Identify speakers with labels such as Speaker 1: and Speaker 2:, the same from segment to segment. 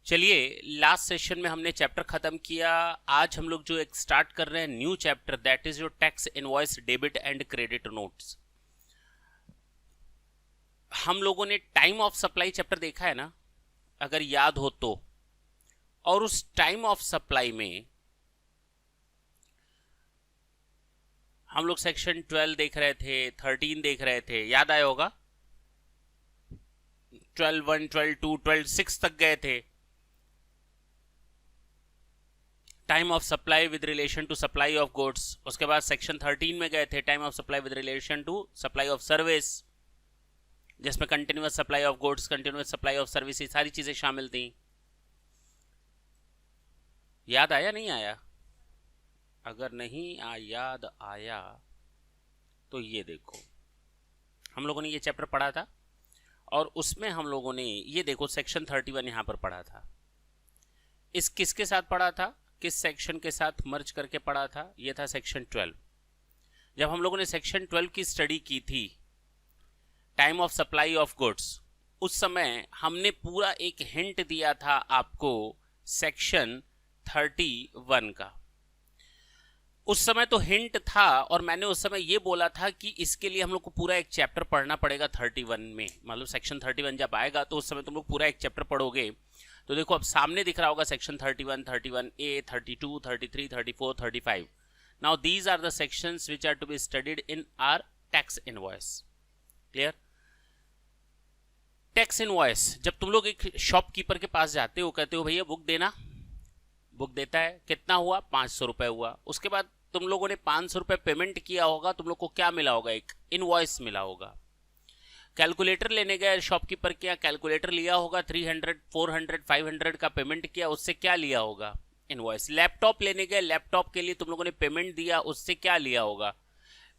Speaker 1: चलिए, last session में हमने चैप्टर खत्म किया। आज हम लोग जो एक स्टार्ट कर रहे हैं new chapter, that is your tax invoice debit and credit notes. हम लोगों ने टाइम ऑफ सप्लाई चैप्टर देखा है ना, अगर याद हो तो। और उस टाइम ऑफ सप्लाई में हम लोग सेक्शन 12 देख रहे थे, 13 देख रहे थे, याद आया होगा। 12(1), 12(2), 12(6) तक गए थे। Time of supply with relation to supply of goods. उसके बाद सेक्शन 13 में गए थे, time of supply with relation to supply of service, जिसमें continuous supply of goods, continuous supply of service, सारी चीजें शामिल थी। याद आया नहीं आया? अगर नहीं याद आया तो ये देखो, हम लोगों ने ये चैप्टर पढ़ा था और उसमें हम लोगों ने ये देखो सेक्शन 31 यहां पर पढ़ा था। इस किसके साथ पढ़ा था, किस सेक्शन के साथ मर्ज करके पढ़ा था? ये था सेक्शन 12। जब हम लोगों ने सेक्शन 12 की स्टडी की थी, time of supply of goods, उस समय हमने पूरा एक हिंट दिया था आपको सेक्शन 31 का। उस समय तो हिंट था और मैंने उस समय ये बोला था कि इसके लिए हम लोग को पूरा एक चैप्टर पढ़ना पड़ेगा 31 में। मतलब सेक्शन 31 जब आएगा तो उस समय तुम लोग पूरा एक चैप्टर पढ़ोगे। तो देखो अब सामने दिख रहा होगा section 31, 31A, 32, 33, 34, 35। Now these are the sections which are to be studied in our tax invoice. Clear? Tax invoice, जब तुम लोग एक शॉपकीपर के पास जाते हो, कहते हो भैया बुक देना, बुक देता है, कितना हुआ? 500 रुपए हुआ। उसके बाद तुम लोगों ने 500 रुपए पेमेंट किया होगा, तुम लोग को क्या मिला होगा? एक इनवॉइस मिला होगा। कैलकुलेटर लेने गए शॉपकीपर के यहाँ, कैलकुलेटर लिया होगा, 300, 400, 500 का पेमेंट किया, उससे क्या लिया होगा? इनवॉइस। लैपटॉप लेने गए, लैपटॉप के लिए तुम लोगों ने पेमेंट दिया, उससे क्या लिया होगा?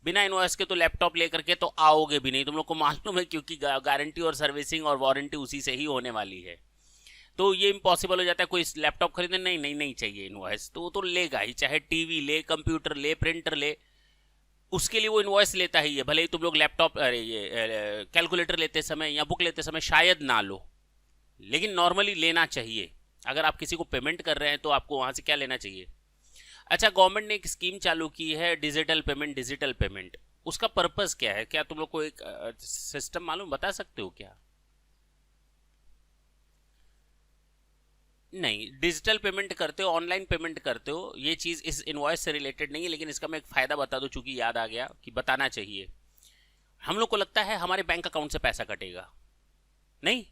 Speaker 1: बिना इनवॉइस के तो लैपटॉप लेकर के तो आओगे भी नहीं, तुम लोग को मालूम है, क्योंकि गारंटी और सर्विसिंग और वारंटी उसी से ही होने वाली है। तो ये इम्पॉसिबल हो जाता है। कोई लैपटॉप खरीदने नहीं चाहिए इनवॉइस, तो वो तो लेगा ही, चाहे टीवी ले, कंप्यूटर ले, प्रिंटर ले, उसके लिए वो इनवॉइस लेता ही है। भले ही तुम लोग लैपटॉप, अरे ये कैलकुलेटर लेते समय या बुक लेते समय शायद ना लो, लेकिन नॉर्मली लेना चाहिए। अगर आप किसी को पेमेंट कर रहे हैं तो आपको वहां से क्या लेना चाहिए? अच्छा, गवर्नमेंट ने एक स्कीम चालू की है डिजिटल पेमेंट। डिजिटल पेमेंट, उसका पर्पस क्या है? क्या तुम लोग को एक सिस्टम मालूम, बता सकते हो क्या? नहीं, डिजिटल पेमेंट करते हो, ऑनलाइन पेमेंट करते हो, ये चीज इस इनवॉइस से रिलेटेड नहीं है, लेकिन इसका मैं एक फायदा बता दूं, चूंकि याद आ गया कि बताना चाहिए। हम लोग को लगता है हमारे बैंक अकाउंट से पैसा कटेगा, नहीं,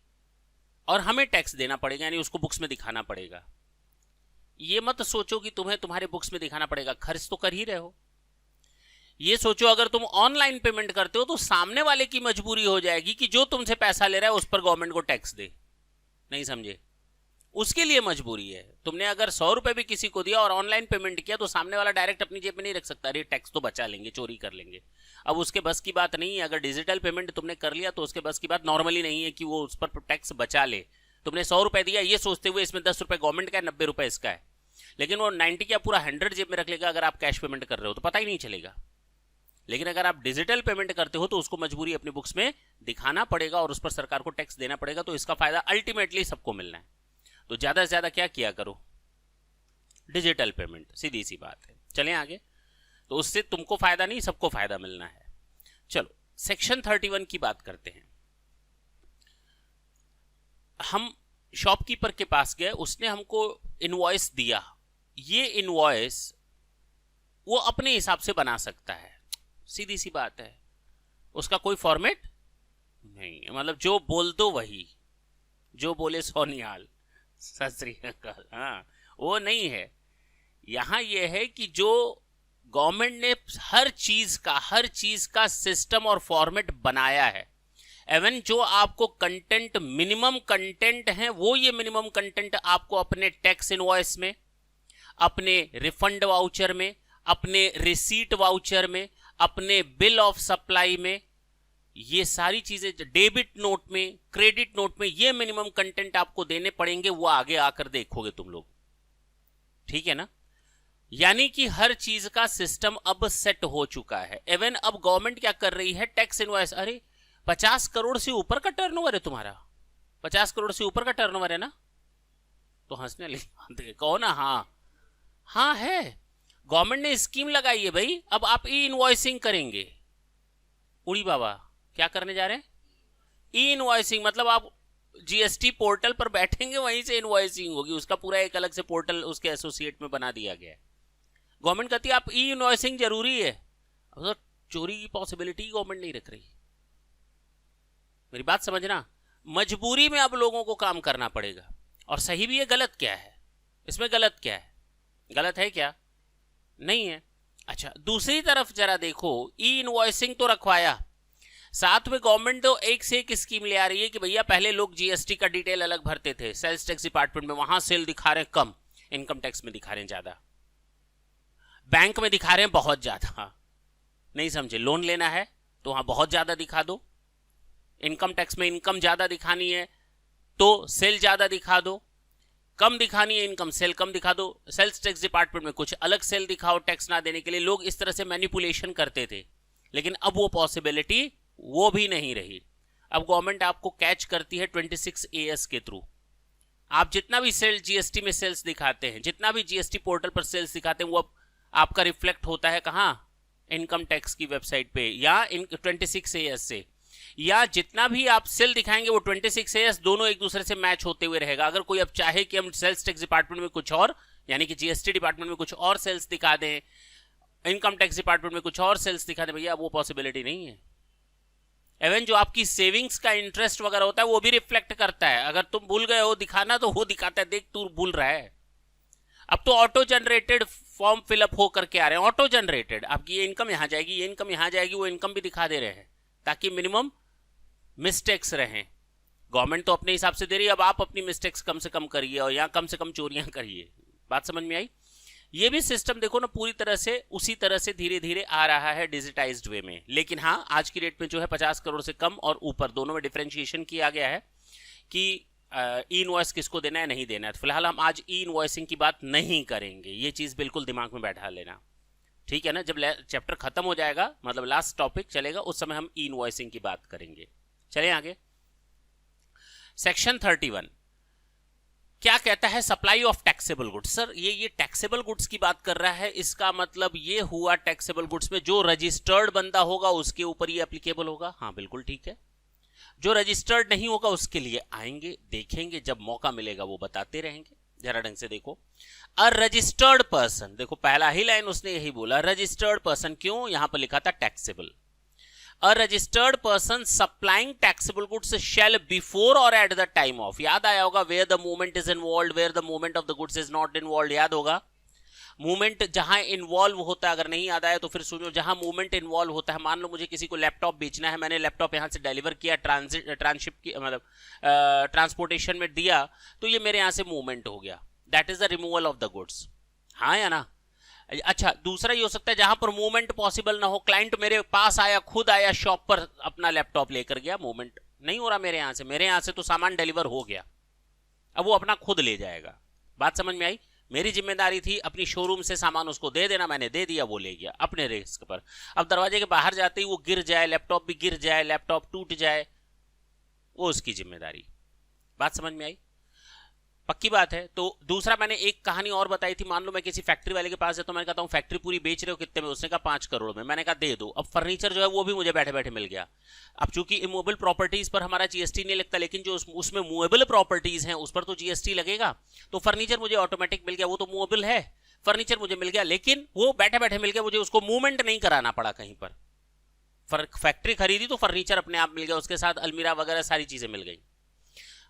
Speaker 1: और हमें टैक्स देना पड़ेगा, यानी उसको बुक्स में दिखाना पड़ेगा। ये मत सोचो कि तुम्हें तुम्हारे बुक्स में दिखाना पड़ेगा, खर्च तो कर ही रहे हो। ये सोचो अगर तुम ऑनलाइन पेमेंट करते हो तो सामने वाले की मजबूरी हो जाएगी कि जो तुमसे पैसा ले रहा है उस पर गवर्नमेंट को टैक्स दे। नहीं समझे? उसके लिए मजबूरी है। तुमने अगर 100 रुपए भी किसी को दिया और ऑनलाइन पेमेंट किया तो सामने वाला डायरेक्ट अपनी जेब में नहीं रख सकता, अरे टैक्स तो बचा लेंगे, चोरी कर लेंगे। अब उसके बस की बात नहीं है। अगर डिजिटल पेमेंट तुमने कर लिया तो उसके बस की बात नॉर्मली नहीं है कि वो उस पर टैक्स बचा ले। तुमने 100 रुपए दिया ये सोचते हुए इसमें 10 रुपए गवर्नमेंट का है, 90 रुपए इसका है, लेकिन वो 90 क्या पूरा 100 जेब में रख लेगा। अगर आप कैश पेमेंट कर रहे हो तो पता ही नहीं चलेगा, लेकिन अगर आप डिजिटल पेमेंट करते हो तो उसको मजबूरी अपनी बुक्स में दिखाना पड़ेगा और उस पर सरकार को टैक्स देना पड़ेगा। तो इसका फायदा अल्टीमेटली सबको मिलना है। तो ज्यादा से ज्यादा क्या किया करो? डिजिटल पेमेंट, सीधी सी बात है। चलें आगे। तो उससे तुमको फायदा नहीं, सबको फायदा मिलना है। चलो सेक्शन 31 की बात करते हैं। हम शॉपकीपर के पास गए, उसने हमको इनवॉइस दिया। ये इनवॉइस वो अपने हिसाब से बना सकता है, सीधी सी बात है। उसका कोई फॉर्मेट नहीं, मतलब जो बोल दो वही, जो बोले सो निहाल, सत श्री अकाल। हाँ, वो नहीं है। यहां यह है कि जो गवर्नमेंट ने हर चीज का सिस्टम और फॉर्मेट बनाया है। एवन जो आपको कंटेंट, मिनिमम कंटेंट है, वो ये मिनिमम कंटेंट आपको अपने टैक्स इनवॉइस में, अपने रिफंड वाउचर में, अपने रिसीट वाउचर में, अपने बिल ऑफ सप्लाई में, ये सारी चीजें डेबिट नोट में, क्रेडिट नोट में, ये मिनिमम कंटेंट आपको देने पड़ेंगे। वो आगे आकर देखोगे तुम लोग, ठीक है ना? यानी कि हर चीज का सिस्टम अब सेट हो चुका है। इवन अब गवर्नमेंट क्या कर रही है, टैक्स इनवॉइस, अरे 50 करोड़ से ऊपर का टर्नओवर है तुम्हारा, 50 करोड़ से ऊपर का टर्नओवर है ना, तो हंसने लगी बात है, कहो ना। हाँ हाँ है, गवर्नमेंट ने स्कीम लगाई है भाई, अब आप ई इनवॉइसिंग करेंगे। उड़ी बाबा क्या करने जा रहे हैं? ई इनवॉइसिंग, मतलब आप जीएसटी पोर्टल पर बैठेंगे, वहीं से इनवॉइसिंग होगी, उसका पूरा एक अलग से पोर्टल उसके एसोसिएट में बना दिया गया है। गवर्नमेंट कहती है आप ई इनवॉइसिंग जरूरी है, अब तो चोरी की पॉसिबिलिटी गवर्नमेंट नहीं रख रही। मेरी बात समझना, मजबूरी में अब लोगों को काम करना पड़ेगा। और सही भी है, गलत क्या है इसमें? गलत क्या है? गलत है क्या? नहीं है। अच्छा, दूसरी तरफ जरा देखो, ई इनवॉइसिंग तो रखवाया, साथ में गवर्नमेंट तो एक से एक स्कीम ले आ रही है कि भैया पहले लोग जीएसटी का डिटेल अलग भरते थे सेल्स टैक्स डिपार्टमेंट में, वहां सेल दिखा रहे हैं कम, इनकम टैक्स में दिखा रहे हैं ज्यादा, बैंक में दिखा रहे हैं बहुत ज्यादा। नहीं समझे? लोन लेना है तो वहां बहुत ज्यादा दिखा दो, इनकम टैक्स में इनकम ज्यादा दिखानी है तो सेल ज्यादा दिखा दो, कम दिखानी है इनकम, सेल कम दिखा दो, सेल्स टैक्स डिपार्टमेंट में कुछ अलग सेल दिखाओ टैक्स ना देने के लिए। लोग इस तरह से मैनिपुलेशन करते थे, लेकिन अब वो पॉसिबिलिटी वो भी नहीं रही। अब गवर्नमेंट आपको कैच करती है 26AS के थ्रू। आप जितना भी सेल जीएसटी में सेल्स दिखाते हैं, जितना भी जीएसटी पोर्टल पर सेल्स दिखाते हैं, वो अब आपका रिफ्लेक्ट होता है कहाँ? इनकम टैक्स की वेबसाइट पे या 26AS से, या जितना भी आप सेल दिखाएंगे वो 26AS दोनों एक दूसरे से मैच होते हुए रहेगा। अगर कोई अब चाहे कि हम सेल्स टैक्स डिपार्टमेंट में कुछ और, यानी कि जीएसटी डिपार्टमेंट में कुछ और सेल्स दिखा दें, इनकम टैक्स डिपार्टमेंट में कुछ और सेल्स दिखा दें, भैया वो पॉसिबिलिटी नहीं है। इवन जो आपकी सेविंग्स का इंटरेस्ट वगैरह होता है वो भी रिफ्लेक्ट करता है। अगर तुम भूल गए हो दिखाना तो वो दिखाता है, देख तू भूल रहा है। अब तो ऑटो जनरेटेड फॉर्म फिलअप हो करके आ रहे हैं, ऑटो जनरेटेड, आपकी ये इनकम यहां जाएगी, ये इनकम यहां जाएगी, वो इनकम भी दिखा दे रहे हैं ताकि मिनिमम मिस्टेक्स रहें। गवर्नमेंट तो अपने हिसाब से दे रही है, अब आप अपनी मिस्टेक्स कम से कम करिए और यहाँ कम से कम चोरियां करिए। बात समझ में आई? ये भी सिस्टम देखो ना पूरी तरह से उसी तरह से धीरे धीरे आ रहा है डिजिटाइज्ड वे में। लेकिन हाँ, आज की डेट में जो है 50 करोड़ से कम और ऊपर दोनों में डिफरेंशिएशन किया गया है कि ई इनवॉइस किसको देना है, नहीं देना है। तो फिलहाल हम आज ई इनवॉइसिंग की बात नहीं करेंगे, ये चीज बिल्कुल दिमाग में बैठा लेना, ठीक है ना? जब चैप्टर खत्म हो जाएगा, मतलब लास्ट टॉपिक चलेगा, उस समय हम ई इनवॉइसिंग की बात करेंगे। चलिए आगे। सेक्शन 31 क्या कहता है? Supply of taxable goods. Sir ये टैक्सेबल गुड्स की बात कर रहा है, इसका मतलब ये हुआ टैक्सेबल गुड्स में जो रजिस्टर्ड बंदा होगा उसके ऊपर ये एप्लीकेबल होगा। हाँ बिल्कुल ठीक है। जो रजिस्टर्ड नहीं होगा उसके लिए आएंगे, देखेंगे, जब मौका मिलेगा वो बताते रहेंगे। जरा ढंग से देखो, अ रजिस्टर्ड पर्सन, देखो पहला ही लाइन उसने यही बोला, रजिस्टर्ड पर्सन। क्यों? यहां पर लिखा था taxable. A registered person supplying taxable goods shall before or at the time of, याद आया होगा, where the movement is involved, where the movement of the goods is not involved, याद होगा। मूवमेंट जहां इन्वॉल्व होता है, अगर नहीं याद आया तो फिर सुनो, जहां मूवमेंट इन्वॉल्व होता है, मान लो मुझे किसी को लैपटॉप बेचना है, मैंने लैपटॉप यहां से डिलीवर किया, ट्रांसशिप की मतलब ट्रांसपोर्टेशन में दिया, तो ये मेरे यहां से मूवमेंट हो गया, that is the removal of the goods. हाँ या ना? अच्छा, दूसरा ये हो सकता है जहां पर मूवमेंट पॉसिबल ना हो, क्लाइंट मेरे पास आया, खुद आया शॉप पर, अपना लैपटॉप लेकर गया, मूवमेंट नहीं हो रहा मेरे यहां से तो सामान डिलीवर हो गया, अब वो अपना खुद ले जाएगा। बात समझ में आई? मेरी जिम्मेदारी थी अपनी शोरूम से सामान उसको दे देना, मैंने दे दिया, वो ले गया अपने रिस्क पर। अब दरवाजे के बाहर जाते ही वो गिर जाए, लैपटॉप भी गिर जाए, लैपटॉप टूट जाए, वो उसकी जिम्मेदारी। बात समझ में आई? पक्की बात है। तो दूसरा मैंने एक कहानी और बताई थी, मान लो मैं किसी फैक्ट्री वाले के पास है तो मैं कहता हूँ फैक्ट्री पूरी बेच रहे हो, कितने में? उसने कहा 5 करोड़ में। मैंने कहा दे दो। अब फर्नीचर जो है वो भी मुझे बैठे बैठे मिल गया। अब चूंकि इमूवेबल प्रॉपर्टीज पर हमारा जीएसटी नहीं लगता, लेकिन जो उसमें मूवेबल प्रॉपर्टीज हैं उस पर तो जीएसटी लगेगा। तो फर्नीचर मुझे ऑटोमेटिक मिल गया, वो तो मूवेबल है, फर्नीचर मुझे मिल गया, लेकिन वो बैठे बैठे मिल गया, मुझे उसको मूवमेंट नहीं कराना पड़ा कहीं पर। फैक्ट्री खरीदी तो फर्नीचर अपने आप मिल गया, उसके साथ अलमीरा वगैरह सारी चीजें मिल गई।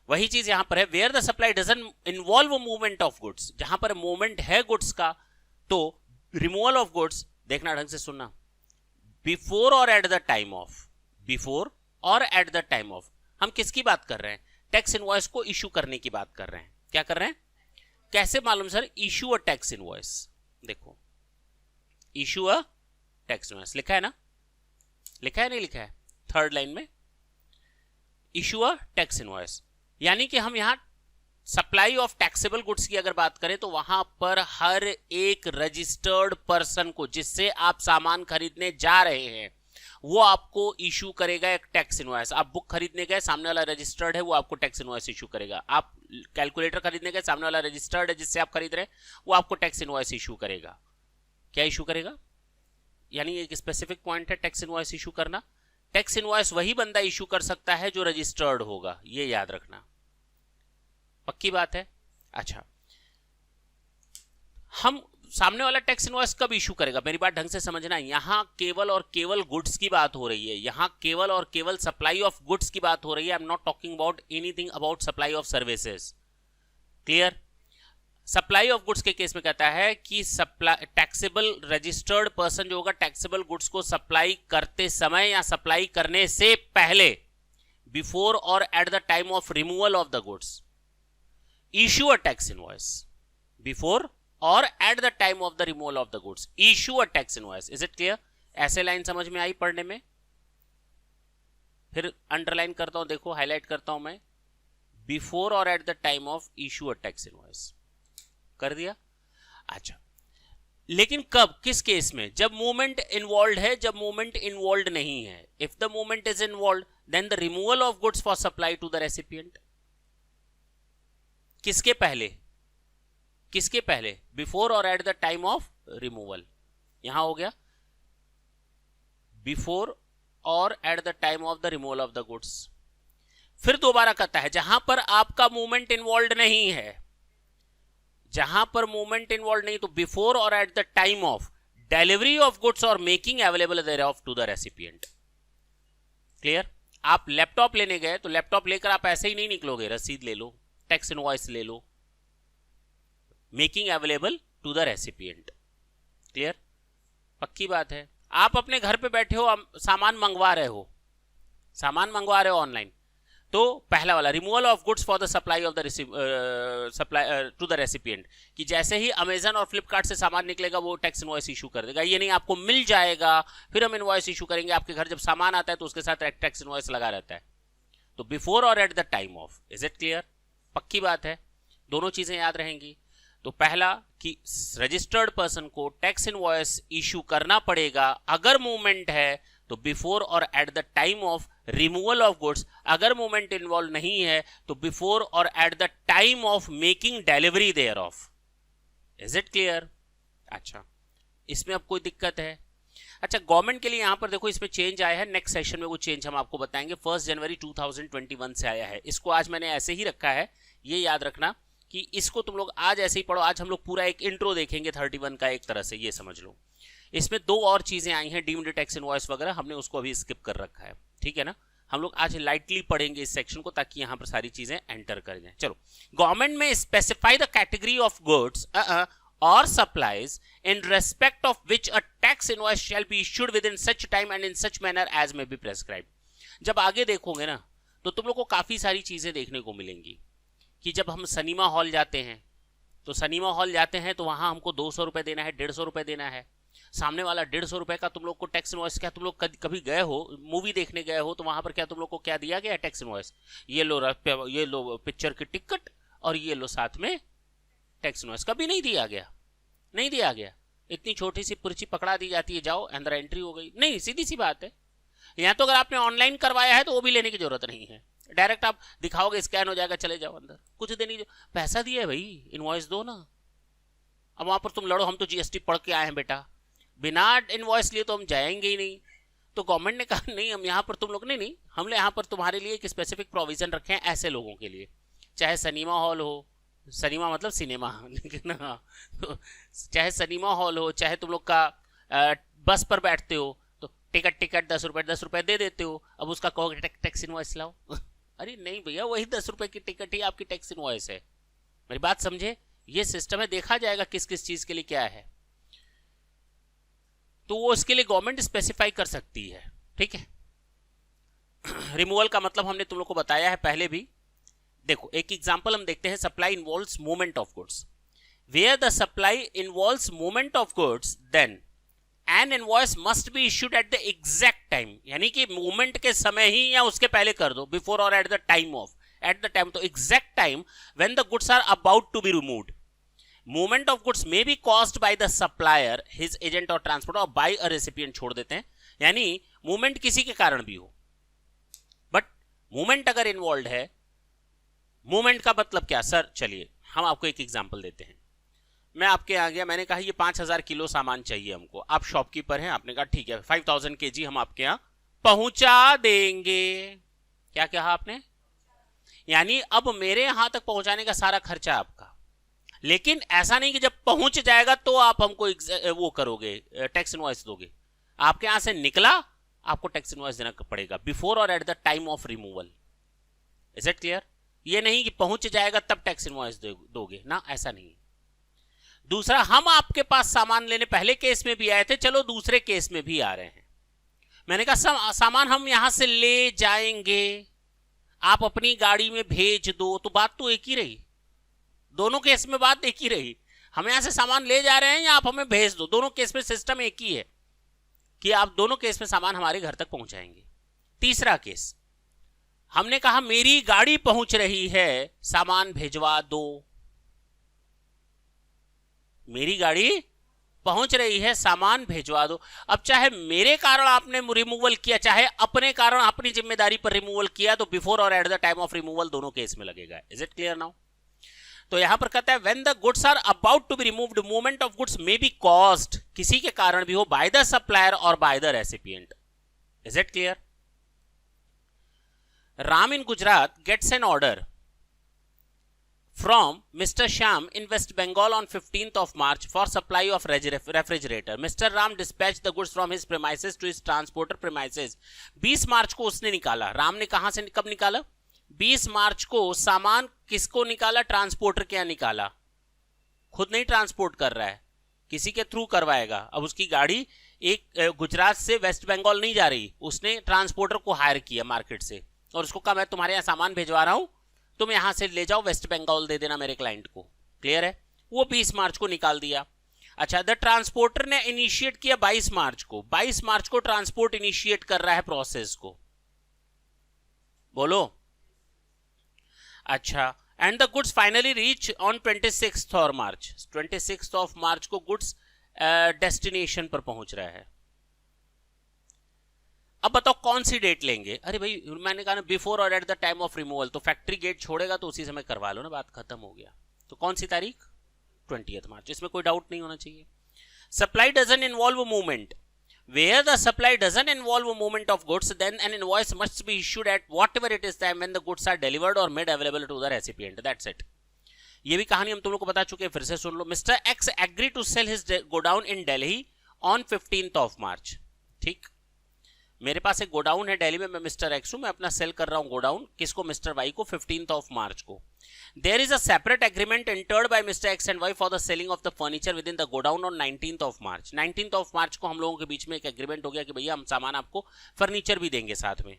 Speaker 1: वही चीज यहां पर है, where the supply doesn't involve movement of goods, जहां पर मूवमेंट है गुड्स का तो रिमूवल ऑफ गुड्स, देखना ढंग से सुनना, बिफोर और at the time of, before और एट द टाइम ऑफ। हम किसकी बात कर रहे हैं? टैक्स इनवॉइस को इशू करने की बात कर रहे हैं। क्या कर रहे हैं? कैसे मालूम sir? Issue a tax invoice, देखो इशू अ टैक्स इनवॉइस लिखा है ना, लिखा है नहीं लिखा है? थर्ड लाइन में इशू अ टैक्स इनवॉइस, यानी कि हम यहां सप्लाई ऑफ टैक्सेबल गुड्स की अगर बात करें तो वहां पर हर एक रजिस्टर्ड पर्सन को, जिससे आप सामान खरीदने जा रहे हैं, वो आपको इशू करेगा एक टैक्स इनवॉइस। आप बुक खरीदने गए, सामने वाला रजिस्टर्ड है, वो आपको टैक्स इनवॉइस इशू करेगा। आप कैलकुलेटर खरीदने गए, सामने वाला रजिस्टर्ड है जिससे आप खरीद रहे हैं, वो आपको टैक्स इनवॉइस इशू करेगा। क्या इशू करेगा? यानी एक स्पेसिफिक पॉइंट है टैक्स इनवॉइस इशू करना। टैक्स इनवॉइस वही बंदा इशू कर सकता है जो रजिस्टर्ड होगा, ये याद रखना। पक्की बात है? अच्छा, हम सामने वाला टैक्स इनवॉइस कब इशू करेगा? मेरी बात ढंग से समझना। यहां केवल और केवल गुड्स की बात हो रही है, यहां केवल और केवल सप्लाई ऑफ गुड्स की बात हो रही है। I am not talking about anything about supply of services. Clear? Supply of goods के केस में कहता है कि सप्लाई टैक्सेबल रजिस्टर्ड पर्सन जो होगा, टैक्सेबल गुड्स को सप्लाई करते समय या सप्लाई करने से पहले, बिफोर और at the time of removal of the goods, issue a tax invoice. Before और at the time of the removal of the goods, issue a tax invoice. Is it clear? ऐसे line समझ में आई पढ़ने में? फिर underline करता हूं, देखो हाईलाइट करता हूं मैं, बिफोर और at the time of issue a tax invoice. कर दिया? अच्छा, लेकिन कब, किस केस में? जब मूवमेंट इन्वॉल्व है, जब मूवमेंट इन्वॉल्व नहीं है। If the movement is involve, then the removal of goods for supply to the recipient. किसके पहले? किसके पहले? बिफोर और at the time of removal. यहां हो गया बिफोर और at the time of the removal of the goods. फिर दोबारा कहता है जहां पर आपका मूवमेंट इन्वॉल्व नहीं है, जहां पर मूवमेंट इन्वॉल्व नहीं, तो बिफोर और at the time of delivery of goods और making available thereof to the recipient. Clear? आप लैपटॉप लेने गए तो लैपटॉप लेकर आप ऐसे ही नहीं निकलोगे, रसीद ले लो, टैक्स इनवॉइस ले लो, making available to the recipient. Clear? पक्की बात है। आप अपने घर पे बैठे हो, सामान मंगवा रहे हो, सामान मंगवा रहे हो ऑनलाइन, तो पहला वाला removal of goods for the supply of the supply to the recipient, कि जैसे ही अमेजन और फ्लिपकार्ट से सामान निकलेगा वो टैक्स इनवॉइस इशू कर देगा। ये नहीं आपको मिल जाएगा फिर हम इनवॉइस इशू करेंगे। आपके घर जब सामान आता है तो उसके साथ टैक्स इनवॉइस लगा रहता है। तो बिफोर और at the time of. Is it clear? पक्की बात है, दोनों चीजें याद रहेंगी। तो पहला कि रजिस्टर्ड पर्सन को टैक्स इनवॉइस इशू करना पड़ेगा अगर मूवमेंट है, तो बिफोर और at the time of removal of goods. अगर मूवमेंट इन्वॉल्व नहीं है तो बिफोर और at the time of making delivery thereof. Is it clear? अच्छा, इसमें अब कोई दिक्कत है? अच्छा, गवर्नमेंट के लिए यहां पर देखो इसमें चेंज आया है। नेक्स्ट सेशन में वो चेंज हम आपको बताएंगे। 1 जनवरी 2021 से आया है। इसको आज मैंने ऐसे ही रखा है, ये याद रखना कि इसको तुम लोग आज ऐसे ही पढ़ो। आज हम लोग पूरा एक इंट्रो देखेंगे 31 का, एक तरह से ये समझ लो। इसमें 2 और चीजें आई हैं, डीम्ड टैक्स इनवॉइस वगैरह, हमने उसको अभी स्किप कर रखा है। ठीक है ना? हम लोग आज लाइटली पढ़ेंगे इस सेक्शन को ताकि यहां पर सारी चीजें एंटर कर जाएं। चलो, government may specify the category of goods or supplies in respect of which a tax invoice shall be issued within such time and in such manner as may be prescribed। जब आगे देखोगे ना तो तुम लोग को काफी सारी चीजें देखने को मिलेंगी कि जब हम सिनेमा हॉल जाते हैं तो सिनेमा हॉल जाते हैं तो वहां हमको 200 रुपए देना है, 150 रुपए देना है। सामने वाला 150 रुपए का तुम लोग को टैक्स इनवॉइस, क्या तुम लोग कभी गए हो, मूवी देखने गए हो तो वहां पर क्या तुम लोग को क्या दिया गया? Tax invoice. ये लो पिक्चर की टिकट और ये लो साथ में टैक्स इनवॉइस। कभी नहीं दिया गया, नहीं दिया गया। इतनी छोटी सी पर्ची पकड़ा दी जाती है, जाओ अंदर एंट्री हो गई। नहीं, सीधी सी बात है। यहाँ तो अगर आपने ऑनलाइन करवाया है तो वो भी लेने की जरूरत नहीं है, डायरेक्ट आप दिखाओगे, स्कैन हो जाएगा, चले जाओ अंदर। कुछ देने की पैसा दिया है भाई, इनवॉइस दो ना। अब वहां पर तुम लड़ो, हम तो जीएसटी पढ़ के आए हैं बेटा, बिना इनवॉइस लिए तो हम जाएंगे ही नहीं। तो गवर्नमेंट ने कहा नहीं, हम यहाँ पर तुम लोग नहीं, हमने यहाँ पर तुम्हारे लिए एक स्पेसिफिक प्रोविजन रखे हैं ऐसे लोगों के लिए, चाहे सिनेमा हॉल हो, सिनेमा मतलब सिनेमा, लेकिन तो चाहे सिनेमा हॉल हो, चाहे तुम लोग का बस पर बैठते हो तो टिकट 10 रुपए दे देते हो। अब उसका कहोगे टैक्स इनवॉइस लाओ। अरे नहीं भैया, वही 10 रुपए की टिकट ही आपकी टैक्स इनवॉइस है। मेरी बात समझे? ये सिस्टम है, देखा जाएगा किस किस चीज के लिए क्या है, तो वो इसके लिए गवर्नमेंट स्पेसिफाई कर सकती है। ठीक है? रिमूवल का मतलब हमने तुम लोग को बताया है पहले भी। देखो एक एग्जांपल हम देखते हैं, supply involves movement of goods. Where the supply involves movement of goods, then an invoice must be issued at the exact time, यानी कि मूवमेंट के समय ही या उसके पहले कर दो, बिफोर और at the time of, at the time तो exact time when the goods are about to be removed. Movement of goods may be caused by the supplier, his agent और ट्रांसपोर्टर, और बाय अ रेसिपिएंट छोड़ देते हैं, यानी movement किसी के कारण भी हो, बट मूवमेंट अगर इन्वॉल्व है, मूवमेंट का मतलब क्या सर, चलिए हम आपको एक एग्जांपल देते हैं। मैं आपके यहाँ गया, मैंने कहा ये 5000 किलो सामान चाहिए हमको, आप शॉपकीपर हैं, आपने कहा ठीक है 5000 kg हम आपके यहाँ पहुंचा देंगे। क्या कहा आपने? यानी अब मेरे यहां तक पहुंचाने का सारा खर्चा आपका, लेकिन ऐसा नहीं कि जब पहुंच जाएगा तो आप हमको वो करोगे, टैक्स इनवॉइस दोगे। आपके यहां से निकला, आपको टैक्स इनवॉइस देना पड़ेगा बिफोर और at the time of removal. Is it clear? ये नहीं कि पहुंच जाएगा तब टैक्स इनवॉइस दोगे ना, ऐसा नहीं। दूसरा, हम आपके पास सामान लेने पहले केस में भी आए थे, चलो दूसरे केस में भी आ रहे हैं। मैंने कहा सामान हम यहां से ले जाएंगे, आप अपनी गाड़ी में भेज दो, तो बात तो एक ही रही, दोनों केस में बात एक ही रही। हम यहां से सामान ले जा रहे हैं या आप हमें भेज दो, दोनों केस में सिस्टम एक ही है कि आप दोनों केस में सामान हमारे घर तक पहुंचाएंगे। तीसरा केस, हमने कहा मेरी गाड़ी पहुंच रही है, सामान भेजवा दो। मेरी गाड़ी पहुंच रही है, सामान भेजवा दो। अब चाहे मेरे कारण आपने रिमूवल किया, चाहे अपने कारण अपनी जिम्मेदारी पर रिमूवल किया, तो बिफोर और at the time of removal दोनों केस में लगेगा। Is it clear now? तो यहां पर कहता है when the goods are about to be removed, movement of goods may be caused, किसी के कारण भी हो, बाय द सप्लायर और by the recipient. Is it clear? Ram in Gujarat gets an order from Mr. Shyam in West Bengal on 15th of March for supply of refrigerator. Mr. Ram dispatched the goods from his premises to his transporter premises. 20 मार्च को उसने निकाला, राम ने कहां से कब निकाला? 20 मार्च को सामान किसको निकाला? ट्रांसपोर्टर क्या निकाला? खुद नहीं ट्रांसपोर्ट कर रहा है, किसी के थ्रू करवाएगा। अब उसकी गाड़ी एक गुजरात से वेस्ट बंगाल नहीं जा रही, उसने ट्रांसपोर्टर को हायर किया मार्केट से और उसको कहा मैं तुम्हारे यहाँ सामान भिजवा रहा हूं, तुम यहां से ले जाओ, वेस्ट बंगाल दे देना मेरे क्लाइंट को। क्लियर है? वो 20 मार्च को निकाल दिया। अच्छा, द ट्रांसपोर्टर ने इनिशिएट किया 22 मार्च को, 22 मार्च को ट्रांसपोर्ट इनिशिएट कर रहा है प्रोसेस को, बोलो। अच्छा, and the goods finally reach on 26th और मार्च, 26th ऑफ मार्च को गुड्स डेस्टिनेशन पर पहुंच रहा है। अब बताओ कौन सी डेट लेंगे? अरे भाई मैंने कहा ना बिफोर और at the time of removal, तो फैक्ट्री गेट छोड़ेगा तो उसी समय करवा लो ना, बात खत्म हो गया। तो कौन सी तारीख? 20th मार्च, इसमें कोई डाउट नहीं होना चाहिए। Supply doesn't involve movement, where the supply doesn't involve movement of goods, then an invoice must be issued at whatever it is time when the goods are delivered और made available to the recipient. That's it. ये भी कहानी हम तुम लोग को बता चुके हैं, फिर से सुन लो। Mister X agree to sell his godown in Delhi on 15th of March. ठीक, मेरे पास एक गोडाउन है दिल्ली में, मैं मिस्टर एक्स हूं, मैं अपना सेल कर रहा हूं गोडाउन, किसको? मिस्टर वाई को, 15th ऑफ मार्च को। There is a separate agreement entered by mister X and Y for the selling of the furniture within the godown on 19th of March. 19th of March को हम लोगों के बीच में एक agreement हो गया कि भैया हम सामान आपको फर्नीचर भी देंगे साथ में।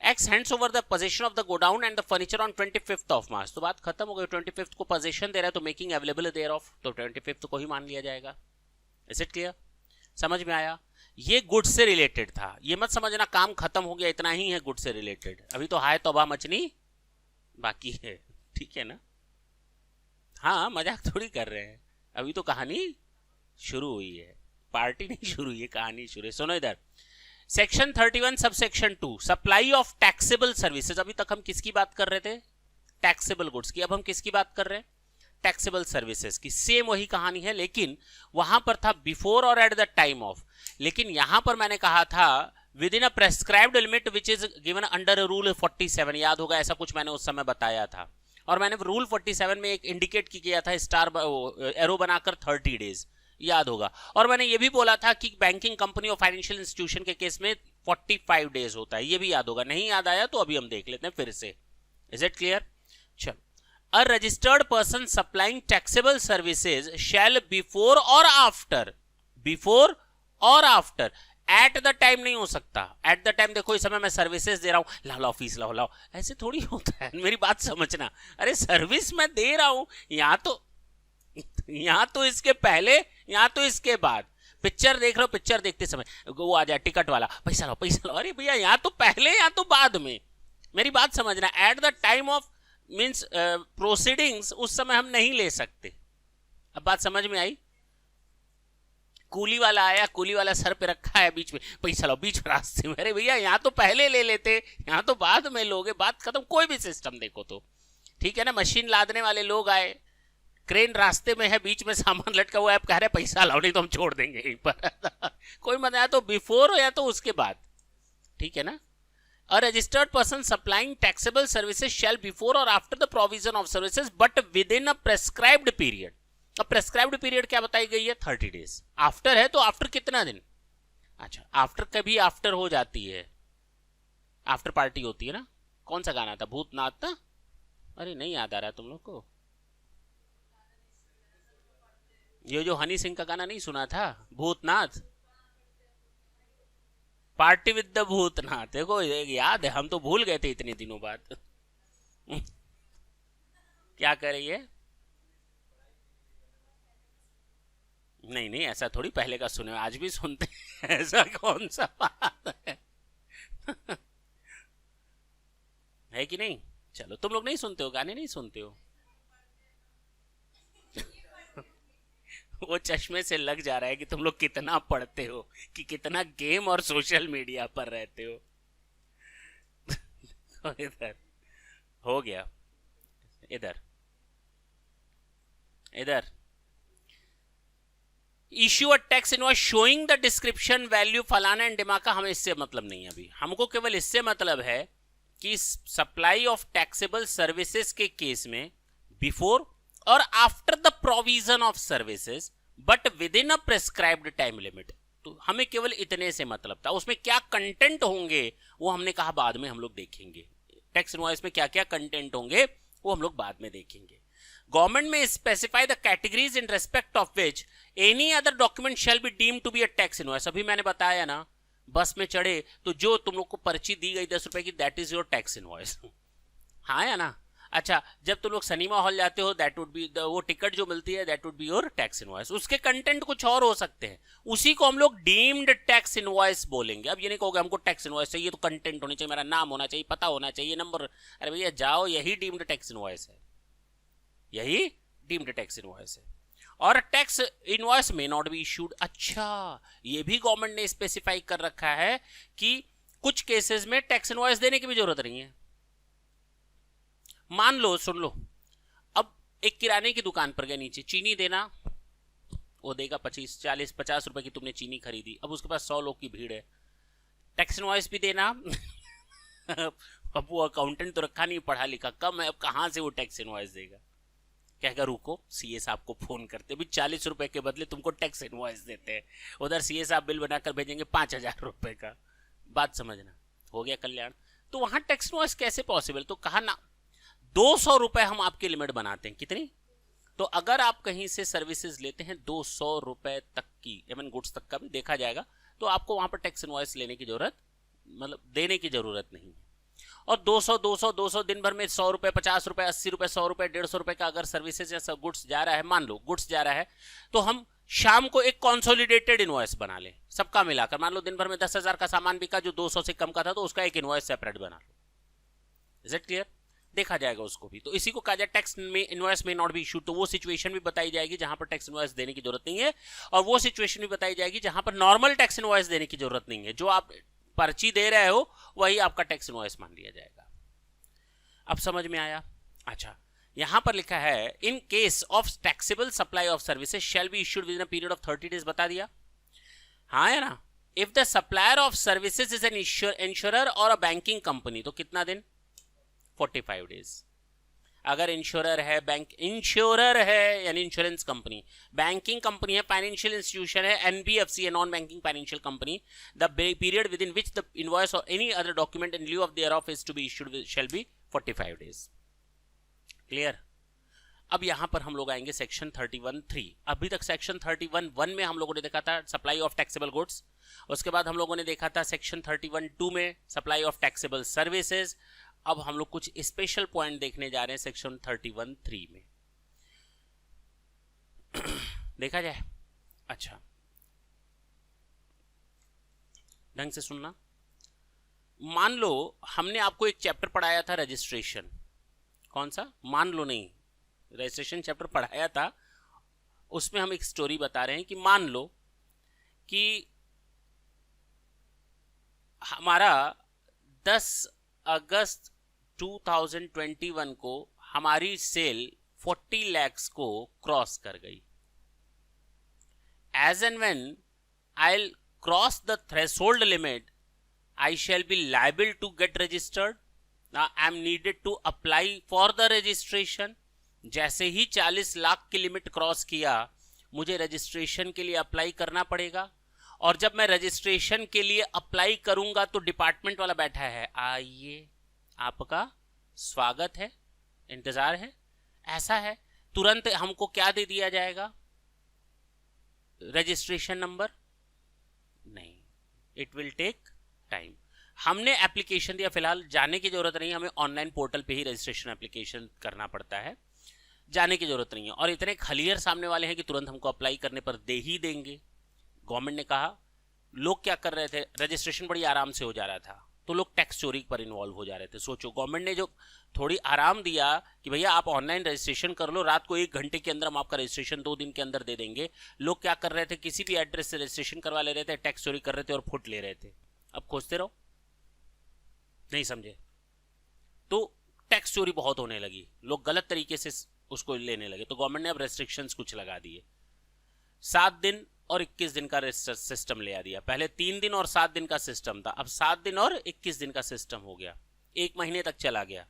Speaker 1: X hands over the position of the godown and the furniture on 25th of March. तो बात खत्म हो गई, 25th को पोजीशन दे रहा है तो मेकिंग अवेलेबल देयर ऑफ, तो 25th को ही मान लिया जाएगा। Is it clear? समझ में आया? ये गुड्स से रिलेटेड था, ये मत समझना काम खत्म हो गया, इतना ही है गुड्स से रिलेटेड। अभी तो हाय तौबा मचनी बाकी है, ठीक है ना? हाँ, मजाक थोड़ी कर रहे हैं, अभी तो कहानी शुरू हुई है, पार्टी नहीं शुरू हुई है, कहानी शुरू है। सुनो इधर, section 31 subsection 2 supply of taxable services. अभी तक हम किसकी बात कर रहे थे? टैक्सेबल गुड्स की। अब हम किसकी बात कर रहे हैं? टैक्सेबल सर्विसेज की। सेम वही कहानी है, लेकिन वहां पर था बिफोर और एट द टाइम ऑफ, लेकिन यहां पर मैंने कहा था with in a prescribed limit which is given under rule 47। याद होगा, ऐसा कुछ मैंने उस समय बताया था, और मैंने रूल 47 में एक इंडिकेट किया था स्टार एरो बनाकर 30 डेज, याद होगा। और मैंने ये भी बोला था कि बैंकिंग कंपनी और फाइनेंशियल इंस्टीट्यूशन के केस में 45 डेज होता है, ये भी याद होगा। नहीं याद आया तो अभी हम देख लेते हैं फिर से। Is it clear? चलो, a registered person supplying taxable services shall before or after at the time नहीं हो सकता। at the time देखो, इस समय मैं सर्विसेज दे रहा हूं, लाओ फीस लाओ, ऐसे थोड़ी होता है, मेरी बात समझना। अरे सर्विस मैं दे रहा हूं, यहां तो इसके पहले, यहां तो इसके बाद। पिक्चर देख रहे हो, पिक्चर देखते समय वो आ जाए टिकट वाला, पैसा लाओ। अरे भैया यहां तो पहले, यहां तो बाद में, मेरी बात समझना। Eight the time of means proceedings, उस समय हम नहीं ले सकते। अब बात समझ में आई? कूली वाला आया, कूली वाला सर पे रखा है बीच में, पैसा लो बीच रास्ते में। अरे भैया यहाँ तो पहले ले लेते, यहाँ तो बाद में लोगे, बात खत्म। कोई भी सिस्टम देखो तो ठीक है ना, मशीन लादने वाले लोग आए, क्रेन रास्ते में है, बीच में सामान लटका हुआ है, आप कह रहे पैसा लाओ नहीं तो हम छोड़ देंगे यहीं पर। कोई मत, या तो बिफोर हो या तो उसके बाद, ठीक है ना। A registered person supplying taxable services shall before or after the provision of services but within a prescribed period. अब prescribed period क्या बताई गई है? 30 days. आफ्टर है तो आफ्टर कितना दिन? अच्छा, आफ्टर कभी आफ्टर हो जाती है, आफ्टर पार्टी होती है ना। कौन सा गाना था? भूतनाथ ना? अरे नहीं याद आ रहा तुम लोग को? ये जो हनी सिंह का गाना नहीं सुना था, Bhoothnath, party with the Bhoothnath. देखो याद है, हम तो भूल गए थे इतने दिनों बाद। क्या कर रही है? नहीं नहीं, ऐसा थोड़ी, पहले का सुने आज भी सुनते हैं, ऐसा कौन सा बात है कि नहीं? चलो, तुम लोग नहीं सुनते हो, गाने नहीं सुनते हो? वो चश्मे से लग जा रहा है कि तुम लोग कितना पढ़ते हो, कि कितना गेम और सोशल मीडिया पर रहते हो। तो इधर हो गया, इधर इधर issue a tax invoice showing the description value फलाना एंड डिमाका। हमें इससे मतलब नहीं है अभी, हमको केवल इससे मतलब है कि सप्लाई ऑफ टैक्सेबल सर्विसेज के केस में बिफोर और after the provision of services but with in a prescribed time limit. तो हमें केवल इतने से मतलब था। उसमें क्या कंटेंट होंगे वो हमने कहा बाद में हम लोग देखेंगे। टैक्स इनवॉइस में क्या क्या कंटेंट होंगे वो हम लोग बाद में देखेंगे। Government may specify the categories in respect of which any other document shall be deemed to be a tax invoice. अभी मैंने बताया ना, बस में चढ़े तो जो तुम लोग को पर्ची दी गई 10 रुपए की, that is your tax invoice. हाँ या ना? अच्छा, जब तुम लोग सिनेमा हॉल जाते हो, दैट वुड बी वो टिकट जो मिलती है, that would be your tax invoice. उसके कंटेंट कुछ और हो सकते हैं, उसी को हम लोग डीम्ड टैक्स इनवॉइस बोलेंगे। अब ये नहीं कहोगे हमको टैक्स इनवॉइस चाहिए तो कंटेंट होनी चाहिए, मेरा नाम होना चाहिए, पता होना चाहिए, नंबर। अरे भैया जाओ, यही डीम्ड टैक्स इनवॉइस है, यही डीम्ड टैक्स इनवॉइस है। और टैक्स इनवॉइस में नॉट बी इशूड। अच्छा, ये भी गवर्नमेंट ने स्पेसिफाई कर रखा है कि कुछ केसेस में टैक्स इनवॉइस देने की भी जरूरत नहीं है। मान लो, सुन लो, अब एक किराने की दुकान पर गए, नीचे चीनी देना, वो देगा 25, 40, 50 रुपए की तुमने चीनी खरीदी। अब उसके पास 100 लोग की भीड़ है, टैक्स इनवॉइस भी देना। अब वो अकाउंटेंट तो रखा नहीं, पढ़ा लिखा कम है, अब कहां से वो टैक्स इनवॉइस देगा? कहेगा रुको, सीए साहब को फोन करते, भी 40 रुपए के बदले तुमको टैक्स इनवॉइस देते हैं। उधर सीए साहब बिल बनाकर भेजेंगे 5000 रुपए का। बात समझना, हो गया कल्याण। तो वहां टैक्स इनवॉइस कैसे पॉसिबल? तो कहा ना 200 रुपए हम आपकी लिमिट बनाते हैं। कितनी? तो अगर आप कहीं से सर्विसेज लेते हैं 200 रुपए तक की, इवन गुड्स तक का भी देखा जाएगा, तो आपको वहां पर टैक्स इनवॉइस लेने की जरूरत, मतलब देने की जरूरत नहीं है। और 200 200 200 दिन भर में 100 रुपए, 50 रुपए, 80 रुपए, 100 रुपए, 150 रुपए का अगर सर्विसेज या सब गुड्स जा रहा है, मान लो गुड्स जा रहा है, तो हम शाम को एक कंसोलिडेटेड इनवॉइस बना ले सबका मिलाकर। मान लो दिन भर में 10,000 का सामान बिका जो 200 से कम का था, तो उसका एक इनवॉइस सेपरेट बना लो। Is it clear? देखा जाएगा उसको भी। तो इसी को कहा जाए टैक्स में इनवॉइस में नॉट बी इशूड। तो वो सिचुएशन भी बताई जाएगी जहां पर टैक्स इनवॉइस देने की जरूरत नहीं है, और वो सिचुएशन भी बताई जाएगी जहां पर नॉर्मल टैक्स इनवॉइस देने की जरूरत नहीं है। जो आप पर्ची दे रहे हो वही आपका टैक्स इनवॉइस मान लिया जाएगा। अब समझ में आया? अच्छा, यहां पर लिखा है in case of taxable supply of services shall be issued with in a period of 30 days. बता दिया, हाँ है ना? If the supplier of services is an insurer और अ बैंकिंग कंपनी, तो कितना दिन? 45 डेज। अगर इंश्योरर है, बैंक इंश्योरर है यानी इंश्योरेंस कंपनी, बैंकिंग कंपनी है, फाइनेंशियल इंस्टीट्यूशन है, एनबीएफसी है, non banking financial company, the period within which the invoice और any other document in lieu of thereof is to be issued shall be 45 days. Clear? अब यहां पर हम लोग आएंगे सेक्शन 31(3). अभी तक सेक्शन 31(1) में हम लोगों ने देखा था सप्लाई ऑफ टैक्सेबल गुड्स, उसके बाद हम लोगों ने देखा था सेक्शन 31(2) में सप्लाई ऑफ टैक्सेबल सर्विसेज। अब हम लोग कुछ स्पेशल पॉइंट देखने जा रहे हैं सेक्शन 31(3) में। देखा जाए। अच्छा, ढंग से सुनना। मान लो हमने आपको एक चैप्टर पढ़ाया था रजिस्ट्रेशन। कौन सा? मान लो नहीं, रजिस्ट्रेशन चैप्टर पढ़ाया था, उसमें हम एक स्टोरी बता रहे हैं कि मान लो कि हमारा 10 अगस्त 2021 को हमारी सेल 40 lakhs को क्रॉस कर गई. As and when I'll cross the threshold limit, I shall be liable to get registered. Now I am needed to apply for the registration. जैसे ही 40 लाख की लिमिट क्रॉस किया, मुझे रजिस्ट्रेशन के लिए अप्लाई करना पड़ेगा. और जब मैं रजिस्ट्रेशन के लिए अप्लाई करूंगा तो डिपार्टमेंट वाला बैठा है, आइए आपका स्वागत है, इंतजार है. ऐसा है, तुरंत हमको क्या दे दिया जाएगा? रजिस्ट्रेशन नंबर नहीं. It will take time. हमने एप्लीकेशन दिया, फिलहाल जाने की जरूरत नहीं, हमें ऑनलाइन पोर्टल पे ही रजिस्ट्रेशन एप्लीकेशन करना पड़ता है, जाने की जरूरत नहीं है. और इतने खलियर सामने वाले हैं कि तुरंत हमको अप्लाई करने पर दे ही देंगे. गवर्नमेंट ने कहा, लोग क्या कर रहे थे, रजिस्ट्रेशन बड़ी आराम से हो जा रहा था, तो लोग टैक्स चोरी पर इन्वॉल्व हो जा रहे थे. सोचो, गवर्नमेंट ने जो थोड़ी आराम दिया कि भैया आप ऑनलाइन रजिस्ट्रेशन कर लो, रात को 1 घंटे के अंदर हम आपका रजिस्ट्रेशन 2 दिन के अंदर दे देंगे. लोग क्या कर रहे थे, किसी भी एड्रेस से रजिस्ट्रेशन करवा ले रहे थे, टैक्स चोरी कर रहे थे और फुट ले रहे थे. अब खोजते रहो. नहीं समझे? तो टैक्स चोरी बहुत होने लगी, लोग गलत तरीके से उसको लेने लगे. तो गवर्नमेंट ने अब रेस्ट्रिक्शंस कुछ लगा दिए. 7 दिन और 21 दिन का सिस्टम ले आ दिया. पहले 3 दिन और 7 दिन का सिस्टम था, अब 7 दिन और 21 दिन का सिस्टम हो गया. 1 महीने तक चला गया.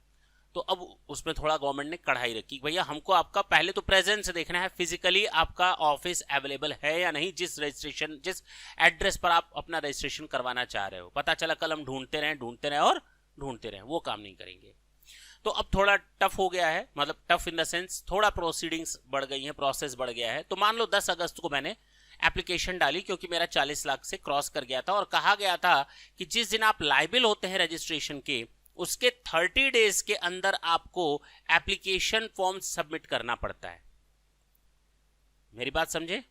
Speaker 1: तो अब उसमें थोड़ा गवर्नमेंट ने कढ़ाई रखी, भैया हमको आपका पहले तो प्रेजेंस देखना है, फिजिकली आपका ऑफिस अवेलेबल है या नहीं, जिस एड्रेस पर आप अपना रजिस्ट्रेशन करवाना चाह रहे हो. पता चला कल हम ढूंढते रहे, वो काम नहीं करेंगे. तो अब थोड़ा टफ हो गया है, मतलब टफ इन द सेंस थोड़ा प्रोसीडिंग्स बढ़ गई हैं, प्रोसेस बढ़ गया है. तो मान लो 10 अगस्त को मैंने एप्लीकेशन डाली, क्योंकि मेरा 40 लाख से क्रॉस कर गया था और कहा गया था कि जिस दिन आप लायबल होते हैं रजिस्ट्रेशन के, उसके 30 डेज के अंदर आपको एप्लीकेशन फॉर्म सबमिट करना पड़ता है. मेरी बात समझे?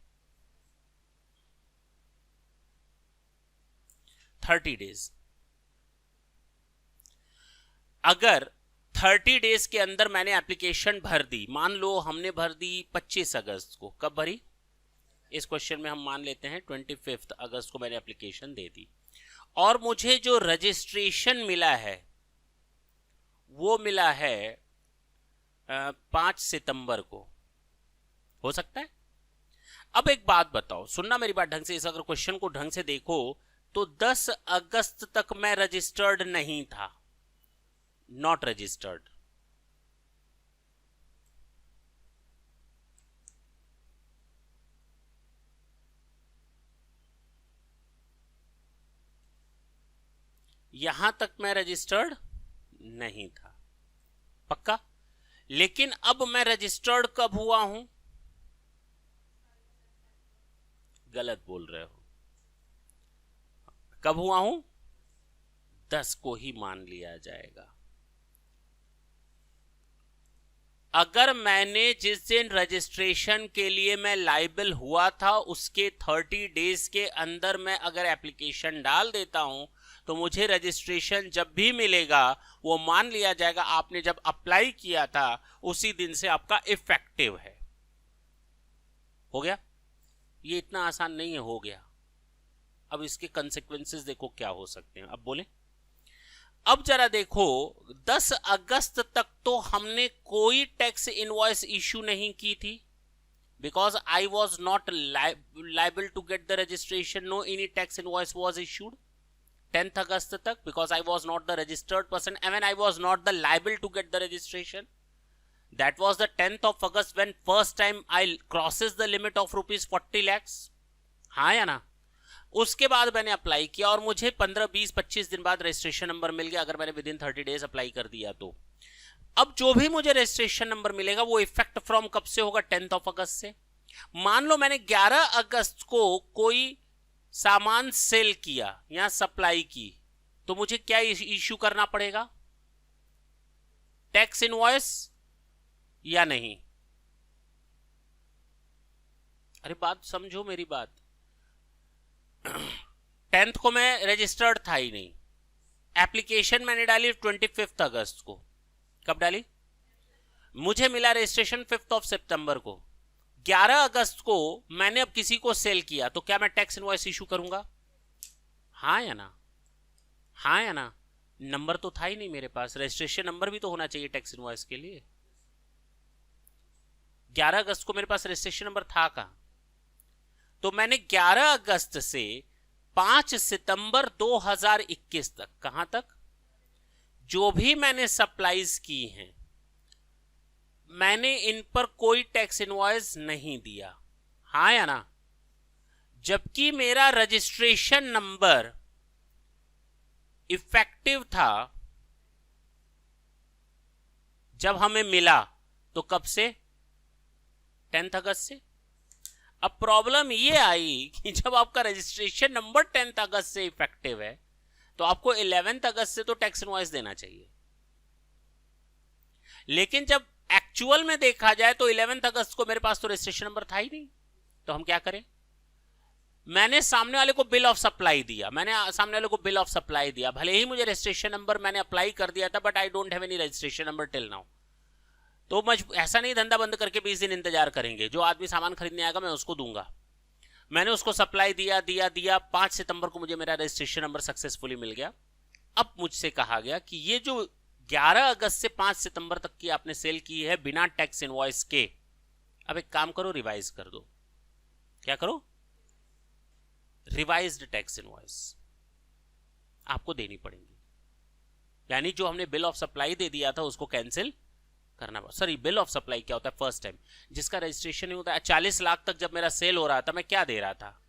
Speaker 1: 30 डेज. अगर 30 डेज के अंदर मैंने एप्लीकेशन भर दी, मान लो हमने भर दी 25 अगस्त को, कब भरी? इस क्वेश्चन में हम मान लेते हैं 25 अगस्त को मैंने एप्लीकेशन दे दी, और मुझे जो रजिस्ट्रेशन मिला है वो मिला है 5 सितंबर को. हो सकता है. अब एक बात बताओ, सुनना मेरी बात ढंग से, इस अगर क्वेश्चन को ढंग से देखो तो 10 अगस्त तक मैं रजिस्टर्ड नहीं था, नॉट रजिस्टर्ड. यहां तक मैं रजिस्टर्ड नहीं था, पक्का. लेकिन अब मैं रजिस्टर्ड कब हुआ हूं? गलत बोल रहे हो. कब हुआ हूं? 10 को ही मान लिया जाएगा. अगर मैंने जिस दिन रजिस्ट्रेशन के लिए मैं लायबल हुआ था उसके 30 डेज के अंदर मैं अगर एप्लीकेशन डाल देता हूं, तो मुझे रजिस्ट्रेशन जब भी मिलेगा वो मान लिया जाएगा आपने जब अप्लाई किया था उसी दिन से आपका इफेक्टिव है. हो गया? ये इतना आसान नहीं है, हो गया. अब इसके कंसेक्वेंसेस देखो क्या हो सकते हैं. अब बोले, अब जरा देखो, 10 अगस्त तक तो हमने कोई टैक्स इनवॉइस इश्यू नहीं की थी, because I was not liable to get the registration. No any tax invoice was issued 10th अगस्त तक, because I was not the registered person and when I was not the liable to get the registration. That was the 10th of August when first time I crosses the limit of rupees 40 lakhs. हाँ या ना? उसके बाद मैंने apply किया और मुझे 15, 20, 25 दिन बाद रजिस्ट्रेशन नंबर मिल गया, अगर मैंने विद इन 30 डेज अप्लाई कर दिया तो. अब जो भी मुझे रजिस्ट्रेशन नंबर मिलेगा वो इफेक्ट फ्रॉम कब से होगा? 10th of अगस्त से. मान लो मैंने 11 अगस्त को कोई सामान सेल किया या सप्लाई की, तो मुझे क्या इश्यू करना पड़ेगा? टैक्स इनवॉइस या नहीं? अरे बात समझो मेरी बात. 10th को मैं रजिस्टर्ड था ही नहीं, एप्लीकेशन मैंने डाली 25 अगस्त को. कब डाली? मुझे मिला रजिस्ट्रेशन 5 सितंबर को. 11 अगस्त को मैंने अब किसी को सेल किया, तो क्या मैं टैक्स इनवॉइस इशू करूंगा? हाँ या ना? हाँ या ना? नंबर तो था ही नहीं मेरे पास, रजिस्ट्रेशन नंबर भी तो होना चाहिए टैक्स इनवॉइस के लिए। 11 अगस्त को मेरे पास रजिस्ट्रेशन नंबर था कहां? तो मैंने 11 अगस्त से 5 सितंबर 2021 तक, कहां तक, जो भी मैंने सप्लाईज की हैं, मैंने इन पर कोई टैक्स इनवॉइस नहीं दिया। हाँ या ना? जबकि मेरा रजिस्ट्रेशन नंबर इफेक्टिव था जब हमें मिला, तो कब से? 10 अगस्त से। अब प्रॉब्लम ये आई कि जब आपका रजिस्ट्रेशन नंबर 10 अगस्त से इफेक्टिव है, तो आपको 11 अगस्त से तो टैक्स इनवॉइस देना चाहिए। लेकिन जब एक्चुअल में देखा जाए तो 11 अगस्त को मेरे पास तो रजिस्ट्रेशन नंबर था ही नहीं। तो हम क्या करें? मैंने सामने वाले को बिल ऑफ सप्लाई दिया, भले ही मुझे रजिस्ट्रेशन नंबर मैंने अप्लाई कर दिया था, but I don't have any registration number till now. तो ऐसा नहीं धंधा बंद करके 20 दिन इंतजार करेंगे, जो आदमी सामान खरीदने आएगा मैं उसको दूंगा। मैंने उसको सप्लाई दिया 5 सितंबर को मुझे मेरा रजिस्ट्रेशन नंबर सक्सेसफुली मिल गया। अब मुझसे कहा गया कि ये जो 11 अगस्त से 5 सितंबर तक की आपने सेल की है बिना टैक्स इनवॉइस के, अब एक काम करो, रिवाइज कर दो। क्या करो? रिवाइज्ड टैक्स इनवॉइस आपको देनी पड़ेगी। यानी जो हमने बिल ऑफ सप्लाई दे दिया था उसको कैंसिल करना पड़ा। सॉरी, बिल ऑफ सप्लाई क्या होता है? फर्स्ट टाइम जिसका रजिस्ट्रेशन नहीं होता है। 40 लाख तक जब मेरा सेल हो रहा था, मैं क्या दे रहा था?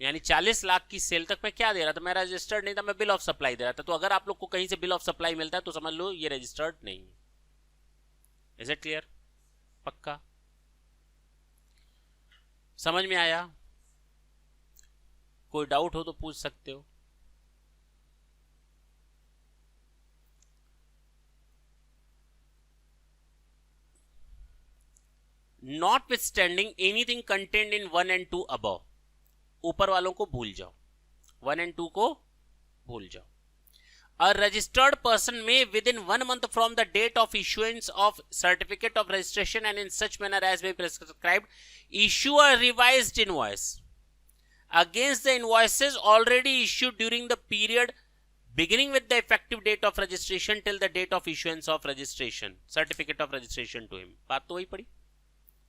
Speaker 1: यानी 40 लाख की सेल तक मैं क्या दे रहा था? मैं रजिस्टर्ड नहीं था, मैं बिल ऑफ सप्लाई दे रहा था। तो अगर आप लोग को कहीं से बिल ऑफ सप्लाई मिलता है तो समझ लो ये रजिस्टर्ड नहीं है। Is it clear? पक्का समझ में आया? कोई डाउट हो तो पूछ सकते हो। Notwithstanding anything contained in 1 and 2 above, ऊपर वालों को भूल जाओ, 1 and 2 को भूल जाओ। A registered person may within 1 month from the date of issuance of certificate of registration and in such manner as may be prescribed issue a revised invoice against the invoices already issued during the period beginning with the effective date of registration till the date of issuance of registration certificate of registration to him। बात तो वही पड़ी।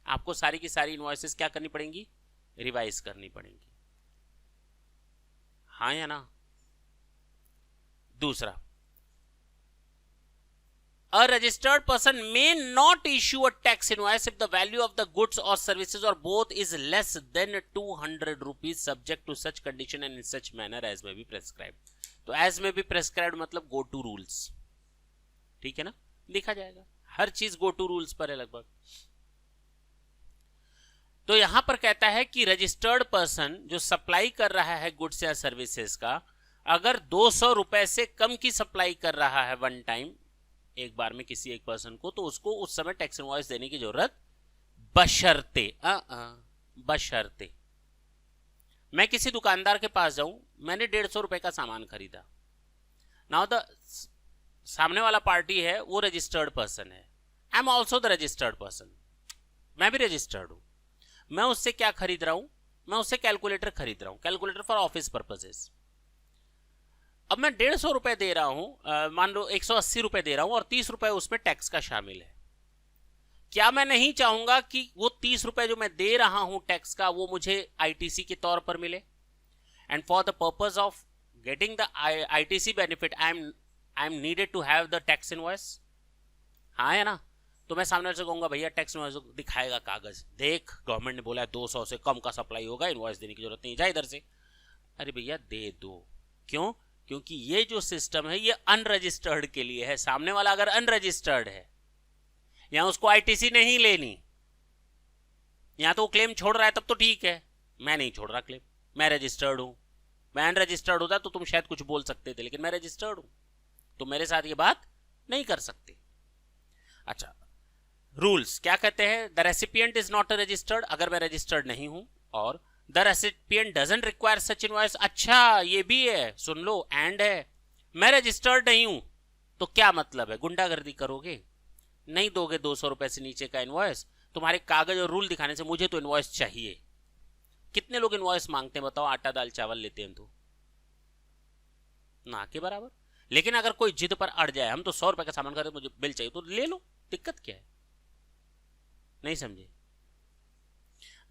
Speaker 1: आपको सारी की सारी invoices क्या करनी पड़ेंगी? रिवाइज करनी पड़ेंगी। हाँ या ना? दूसरा, a registered person may not issue a tax invoice if the value of the goods or services or both is less than 200 rupees subject to such condition and in such manner as may be prescribed। तो as may be prescribed मतलब go to rules, ठीक है ना? देखा जाएगा, हर चीज go to rules पर है लगभग। तो यहां पर कहता है कि रजिस्टर्ड पर्सन जो सप्लाई कर रहा है गुड्स या सर्विसेज का, अगर 200 रुपए से कम की सप्लाई कर रहा है वन टाइम, एक बार में किसी एक पर्सन को, तो उसको उस समय टैक्स इनवॉइस देने की जरूरत बशर्ते मैं किसी दुकानदार के पास जाऊं, मैंने 150 रुपए का सामान खरीदा। नाउ द सामने वाला पार्टी है वो रजिस्टर्ड पर्सन है, I am also the registered person, मैं भी रजिस्टर्ड हूं। मैं उससे क्या खरीद रहा हूं? मैं उससे कैलकुलेटर खरीद रहा हूं, कैलकुलेटर फॉर ऑफिस पर्पसेस। अब मैं 150 रुपए दे रहा हूं, मान लो 180 रुपए दे रहा हूं और 30 रुपए उसमें टैक्स का शामिल है। क्या मैं नहीं चाहूंगा कि वो 30 रुपए जो मैं दे रहा हूं टैक्स का, वो मुझे आईटीसी के तौर पर मिले? And for the purpose of getting the ITC benefit I am needed to have the tax invoice. हाँ है ना? तो मैं सामने से कहूंगा भैया टैक्स इनवॉइस दिखाएगा कागज, देख गवर्नमेंट ने बोला है 200 से कम का सप्लाई होगा, इनवॉइस देने की जरूरत नहीं, जा इधर से। अरे भैया दे दो। क्यों? क्योंकि ये जो सिस्टम है ये अनरजिस्टर्ड के लिए है। सामने वाला अगर अनरजिस्टर्ड है, यहां उसको आईटीसी नहीं लेनी, यहां तो वो क्लेम छोड़ रहा है तब तो ठीक है, मैं नहीं छोड़ रहा क्लेम, मैं रजिस्टर्ड हूं। मैं अनरजिस्टर्ड होता तो तुम शायद कुछ बोल सकते थे, लेकिन मैं रजिस्टर्ड हूं तो मेरे साथ ये बात नहीं कर सकते। अच्छा, रूल्स क्या कहते हैं? The recipient is not registered, अगर मैं रजिस्टर्ड नहीं हूं, और the recipient doesn't require such invoice. अच्छा ये भी है, सुन लो, एंड है, मैं रजिस्टर्ड नहीं हूं तो क्या मतलब है? गुंडागर्दी करोगे? नहीं दोगे 200 रुपए से नीचे का इनवॉइस तुम्हारे कागज और रूल दिखाने से मुझे तो इनवॉइस चाहिए। कितने लोग इनवॉइस मांगते हैं बताओ, आटा दाल चावल लेते हैं तो ना के बराबर। लेकिन अगर कोई जिद पर अड़ जाए, हम तो 100 रुपए का सामान खरीदे मुझे बिल चाहिए, तो ले लो, दिक्कत क्या है? नहीं समझे?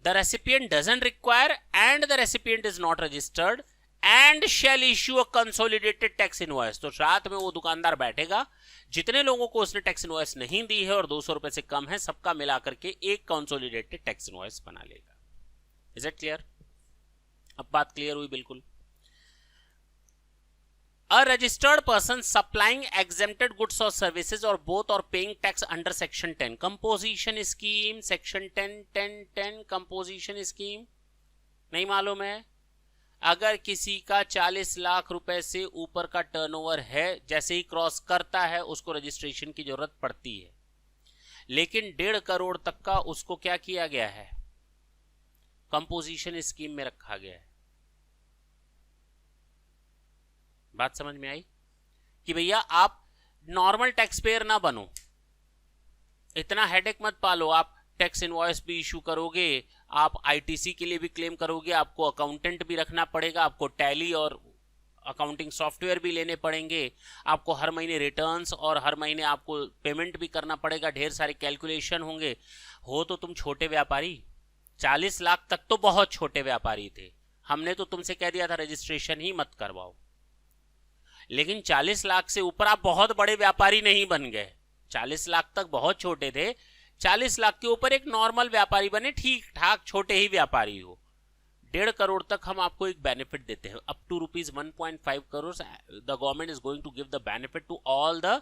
Speaker 1: The recipient doesn't require and the recipient is not registered and shall issue a consolidated tax invoice. तो रात में वो दुकानदार बैठेगा, जितने लोगों को उसने टैक्स इनवॉइस नहीं दी है और 200 रुपए से कम है, सबका मिलाकर के एक कंसोलिडेटेड टैक्स इनवॉइस बना लेगा। Is it clear? अब बात क्लियर हुई बिल्कुल। A registered person supplying exempted goods or services or both or paying tax under section 10 composition scheme, section 10 composition scheme नहीं मालूम है? अगर किसी का 40 लाख रुपए से ऊपर का टर्नओवर है, जैसे ही क्रॉस करता है उसको रजिस्ट्रेशन की जरूरत पड़ती है, लेकिन 1.5 करोड़ तक का उसको क्या किया गया है? कंपोजिशन स्कीम में रखा गया है। बात समझ में आई कि भैया आप नॉर्मल टैक्स पेयर ना बनो, इतना हेडेक मत पालो। आप टैक्स इनवॉइस भी इशू करोगे, आप आईटीसी के लिए भी क्लेम करोगे, आपको अकाउंटेंट भी रखना पड़ेगा, आपको टैली और अकाउंटिंग सॉफ्टवेयर भी लेने पड़ेंगे, आपको हर महीने रिटर्न्स और हर महीने आपको पेमेंट भी करना पड़ेगा, ढेर सारे कैलकुलेशन होंगे। हो तो तुम छोटे व्यापारी, 40 लाख तक तो बहुत छोटे व्यापारी थे, हमने तो तुमसे कह दिया था रजिस्ट्रेशन ही मत करवाओ। लेकिन 40 लाख से ऊपर आप बहुत बड़े व्यापारी नहीं बन गए, 40 लाख तक बहुत छोटे थे, 40 लाख के ऊपर एक नॉर्मल व्यापारी बने, ठीक ठाक छोटे ही व्यापारी हो। 1.5 करोड़ तक हम आपको एक बेनिफिट देते हैं, up to rupees 1.5 crore the government is going to give the benefit to all the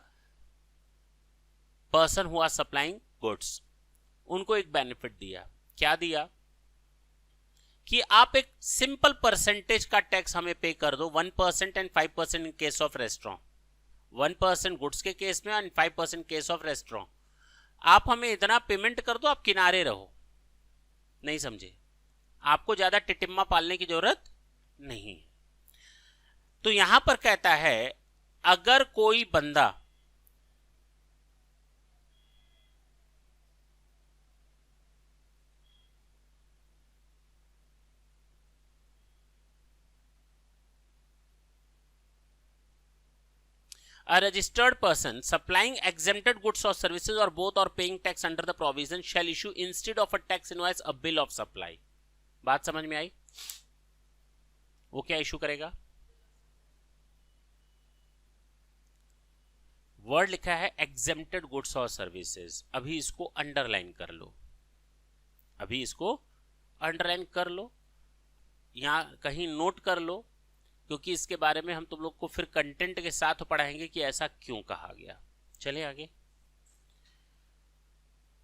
Speaker 1: person who are supplying goods. उनको एक बेनिफिट दिया, क्या दिया कि आप एक सिंपल परसेंटेज का टैक्स हमें पे कर दो, 1% and 5% in case of restaurant, 1% goods के केस में एंड 5% केस ऑफ रेस्टोरेंट। आप हमें इतना पेमेंट कर दो, आप किनारे रहो। नहीं समझे? आपको ज्यादा टिटिम्मा पालने की जरूरत नहीं। तो यहां पर कहता है अगर कोई बंदा A registered person supplying exempted goods or services or both or paying tax under the provision shall issue instead of a tax invoice a bill of supply। बात समझ में आई? वो क्या इशू करेगा? वर्ड लिखा है exempted goods और services, अभी इसको अंडरलाइन कर लो, अभी इसको अंडरलाइन कर लो, यहां कहीं नोट कर लो, क्योंकि इसके बारे में हम तुम लोग को फिर कंटेंट के साथ पढ़ाएंगे कि ऐसा क्यों कहा गया। चले आगे।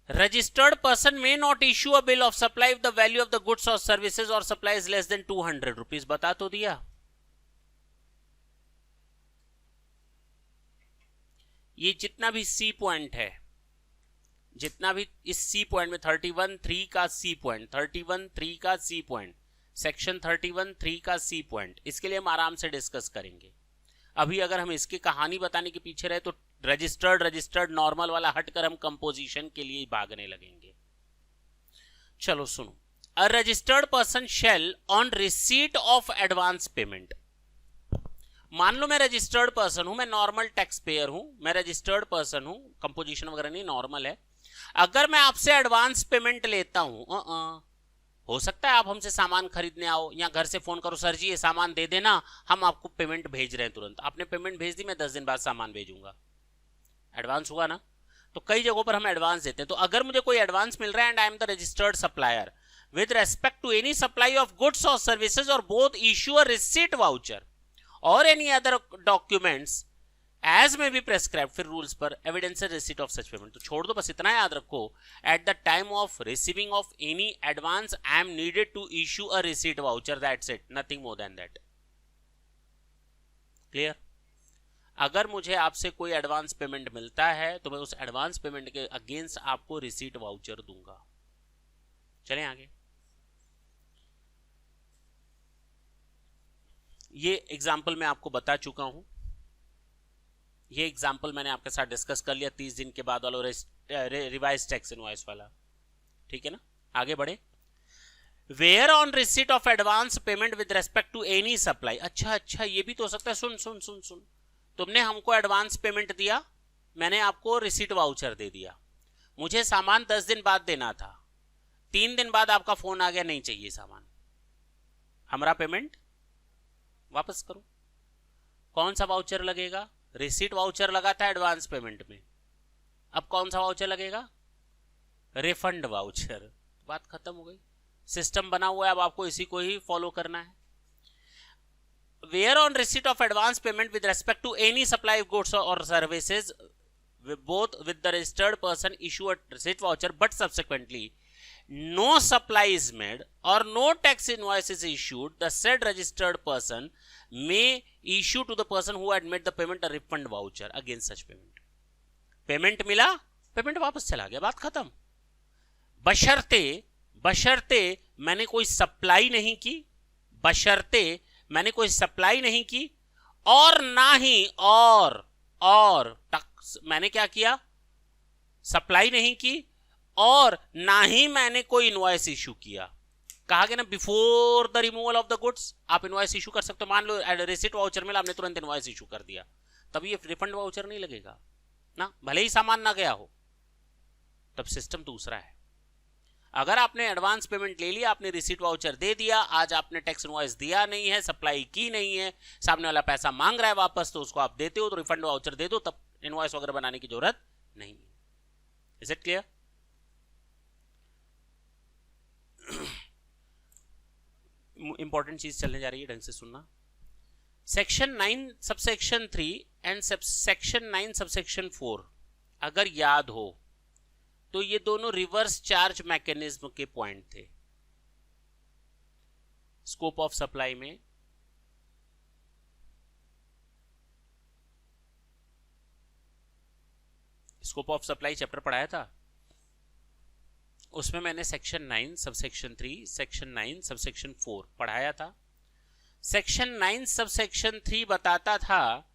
Speaker 1: Registered person may not issue a bill of supply if the value of the goods और सर्विसेज और supply is less than 200 rupees. बता तो दिया। ये जितना भी सी पॉइंट है, जितना भी इस सी पॉइंट में 31(3) का सी पॉइंट, 31(3) का सी पॉइंट, सेक्शन 31(3) का सी पॉइंट, इसके लिए हम आराम से डिस्कस करेंगे। अभी अगर हम इसकी कहानी बताने के पीछे रहे तो रजिस्टर्ड नॉर्मल वाला हटकर हम कंपोजिशन के लिए भागने लगेंगे। चलो सुनो। अ registered person shall on receipt of advance payment. मान लो मैं रजिस्टर्ड पर्सन हूं, मैं नॉर्मल टैक्स पेयर हूं, मैं रजिस्टर्ड पर्सन हूं, कंपोजिशन वगैरह नहीं, नॉर्मल है। अगर मैं आपसे एडवांस पेमेंट लेता हूं, हो सकता है आप हमसे सामान खरीदने आओ या घर से फोन करो, सर जी ये सामान दे देना, हम आपको पेमेंट भेज रहे हैं तुरंत। आपने पेमेंट भेज दी, मैं 10 दिन बाद सामान भेजूंगा, एडवांस हुआ ना। तो कई जगहों पर हम एडवांस देते हैं। तो अगर मुझे कोई एडवांस मिल रहा है and I am the registered supplier with respect to any supply of goods और services or both issue a receipt voucher or any other documents as may be prescribe, फिर रूल्स पर evidence receipt of such payment. तो छोड़ दो, बस इतना याद रखो, at the time of receiving of any advance I am needed to issue a receipt voucher, that's it, nothing more than that. Clear? अगर मुझे आपसे कोई एडवांस पेमेंट मिलता है तो मैं उस एडवांस पेमेंट के अगेंस्ट आपको रिसीट वाउचर दूंगा। चलें आगे। ये एग्जाम्पल मैं आपको बता चुका हूं, ये एग्जाम्पल मैंने आपके साथ डिस्कस कर लिया 30 दिन के बाद वाला रिवाइज टैक्स इनवॉइस वाला। ठीक है ना, आगे बढ़े। Where on receipt of advance payment with respect to any supply. अच्छा, ये भी तो हो सकता है। सुन, तुमने हमको एडवांस पेमेंट दिया, मैंने आपको रिसीट वाउचर दे दिया, मुझे सामान 10 दिन बाद देना था, 3 दिन बाद आपका फोन आ गया, नहीं चाहिए सामान, हमारा पेमेंट वापस करो। कौन सा वाउचर लगेगा? रिसीट वाउचर लगा था एडवांस पेमेंट में, अब कौन सा वाउचर लगेगा? Refund voucher. बात खत्म हो गई, सिस्टम बना हुआ है, अब आपको इसी को ही फॉलो करना है। Where on receipt of advance payment with respect to any supply of goods और services both with the registered person issue a receipt voucher, but subsequently no supply is made or no tax invoice is issued, the said registered person may issue to the person who had made the payment a refund voucher against such payment. Payment मिला, payment वापस चला गया, बात खत्म। बशर्ते मैंने कोई supply नहीं की, बशर्ते मैंने कोई सप्लाई नहीं की, और ना ही और मैंने क्या किया? सप्लाई नहीं की, और ना ही मैंने कोई इनवॉइस इशू किया। कहा गया ना, before the removal of the goods आप इनवॉइस इशू कर सकते हो। मान लो रिसीट वाउचर मिला, आपने तुरंत इनवॉइस इशू कर दिया, तब ये रिफंड वाउचर नहीं लगेगा ना, भले ही सामान ना गया हो, तब सिस्टम दूसरा है। अगर आपने एडवांस पेमेंट ले लिया, आपने रिसीट वाउचर दे दिया, आज आपने टैक्स इनवॉइस दिया नहीं है, सप्लाई की नहीं है, सामने वाला पैसा मांग रहा है वापस, तो उसको आप देते हो, तो रिफंड वाउचर दे दो, तब इनवॉइस वगैरह बनाने की जरूरत नहीं है। Is it clear? इंपॉर्टेंट चीज चलने जा रही है, ढंग से सुनना। Section 9 subsection 3 and section 9 subsection 4 अगर याद हो तो ये दोनों रिवर्स चार्ज मैकेनिज्म के पॉइंट थे स्कोप ऑफ सप्लाई में। स्कोप ऑफ सप्लाई चैप्टर पढ़ाया था, उसमें मैंने सेक्शन 9 सबसेक्शन 3 सेक्शन 9 सबसेक्शन 4 पढ़ाया था। सेक्शन 9 सबसेक्शन 3 बताता था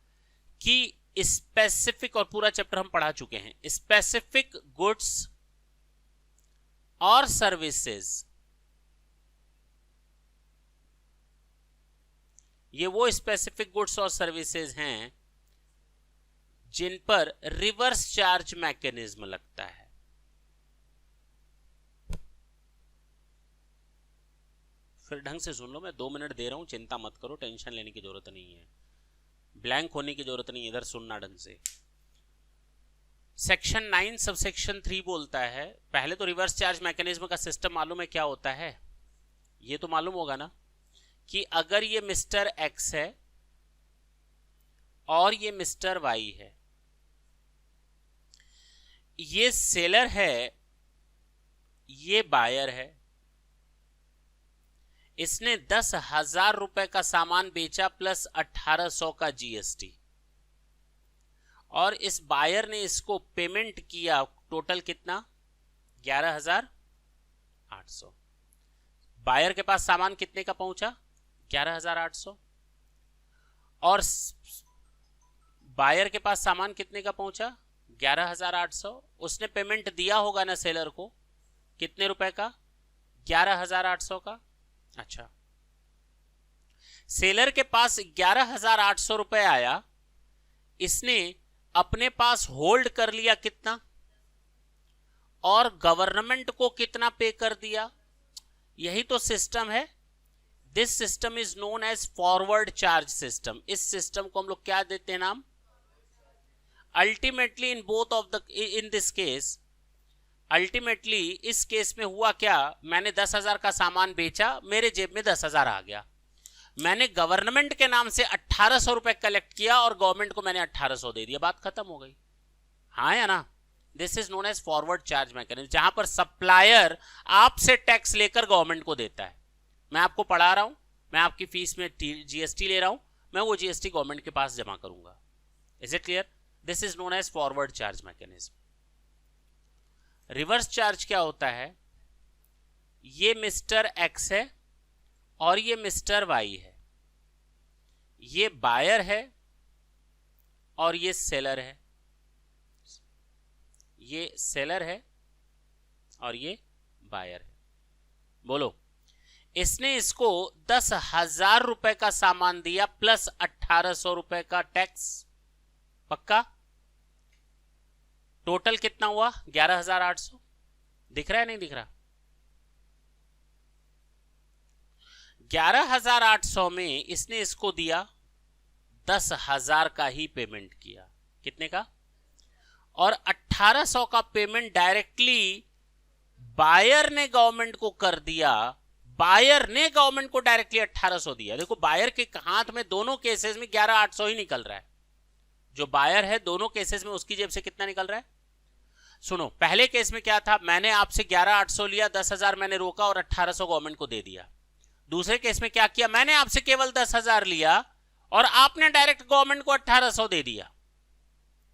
Speaker 1: कि स्पेसिफिक, और पूरा चैप्टर हम पढ़ा चुके हैं, स्पेसिफिक गुड्स और सर्विसेज, ये वो स्पेसिफिक गुड्स और सर्विसेज हैं जिन पर रिवर्स चार्ज मैकेनिज्म लगता है। फिर ढंग से सुन लो, मैं 2 मिनट दे रहा हूं, चिंता मत करो, टेंशन लेने की जरूरत नहीं है, ब्लैंक होने की जरूरत नहीं, इधर सुनना ढंग से। सेक्शन 9 सबसेक्शन 3 बोलता है, पहले तो रिवर्स चार्ज मैकेनिज्म का सिस्टम मालूम है क्या होता है? ये तो मालूम होगा ना कि अगर ये मिस्टर एक्स है और ये मिस्टर वाई है, ये सेलर है, ये बायर है, इसने 10,000 रुपए का सामान बेचा प्लस 1800 का जीएसटी, और इस बायर ने इसको पेमेंट किया टोटल कितना? 11,800। बायर के पास सामान कितने का पहुंचा? 11,800। और बायर के पास सामान कितने का पहुंचा? 11,800। उसने पेमेंट दिया होगा ना सेलर को, कितने रुपए का? 11,800 का। अच्छा, सेलर के पास 11,800 रुपए आया, इसने अपने पास होल्ड कर लिया कितना, और गवर्नमेंट को कितना पे कर दिया? यही तो सिस्टम है। This system is known as forward charge system. इस सिस्टम को हम लोग क्या देते हैं नाम? Ultimately in both of the, in this case, ultimately इस केस में हुआ क्या? मैंने 10,000 का सामान बेचा, मेरे जेब में 10,000 आ गया, मैंने गवर्नमेंट के नाम से 1800 रुपए कलेक्ट किया और गवर्नमेंट को मैंने 1800 दे दिया, बात खत्म हो गई। हाँ या ना? This is known as forward charge mechanism, जहां पर सप्लायर आपसे टैक्स लेकर गवर्नमेंट को देता है। मैं आपको पढ़ा रहा हूं, मैं आपकी फीस में जीएसटी ले रहा हूं, मैं वो जीएसटी गवर्नमेंट के पास जमा करूंगा। Is it clear? This is known as forward charge mechanism. Reverse charge क्या होता है? ये मिस्टर एक्स है और ये मिस्टर वाई है, ये बायर है और ये सेलर है, ये सेलर है और ये बायर है। बोलो, इसने इसको 10,000 रुपए का सामान दिया प्लस 1,800 रुपए का टैक्स, पक्का? टोटल कितना हुआ? 11,800। दिख रहा है नहीं दिख रहा? 11,800 में इसने इसको दिया 10,000 का ही पेमेंट किया। कितने का? और 1,800 का पेमेंट डायरेक्टली बायर ने गवर्नमेंट को कर दिया। बायर ने गवर्नमेंट को डायरेक्टली 1,800 दिया। देखो, बायर के हाथ में दोनों केसेस में 11,800 ही निकल रहा है। जो बायर है दोनों केसेस में उसकी जेब से कितना निकल रहा है? सुनो, पहले केस में क्या था? मैंने आपसे 11,800 लिया, 10,000 मैंने रोका और 1,800 गवर्नमेंट को दे दिया। दूसरे केस में क्या किया? मैंने आपसे केवल 10,000 लिया और आपने डायरेक्ट गवर्नमेंट को 1,800 दे दिया।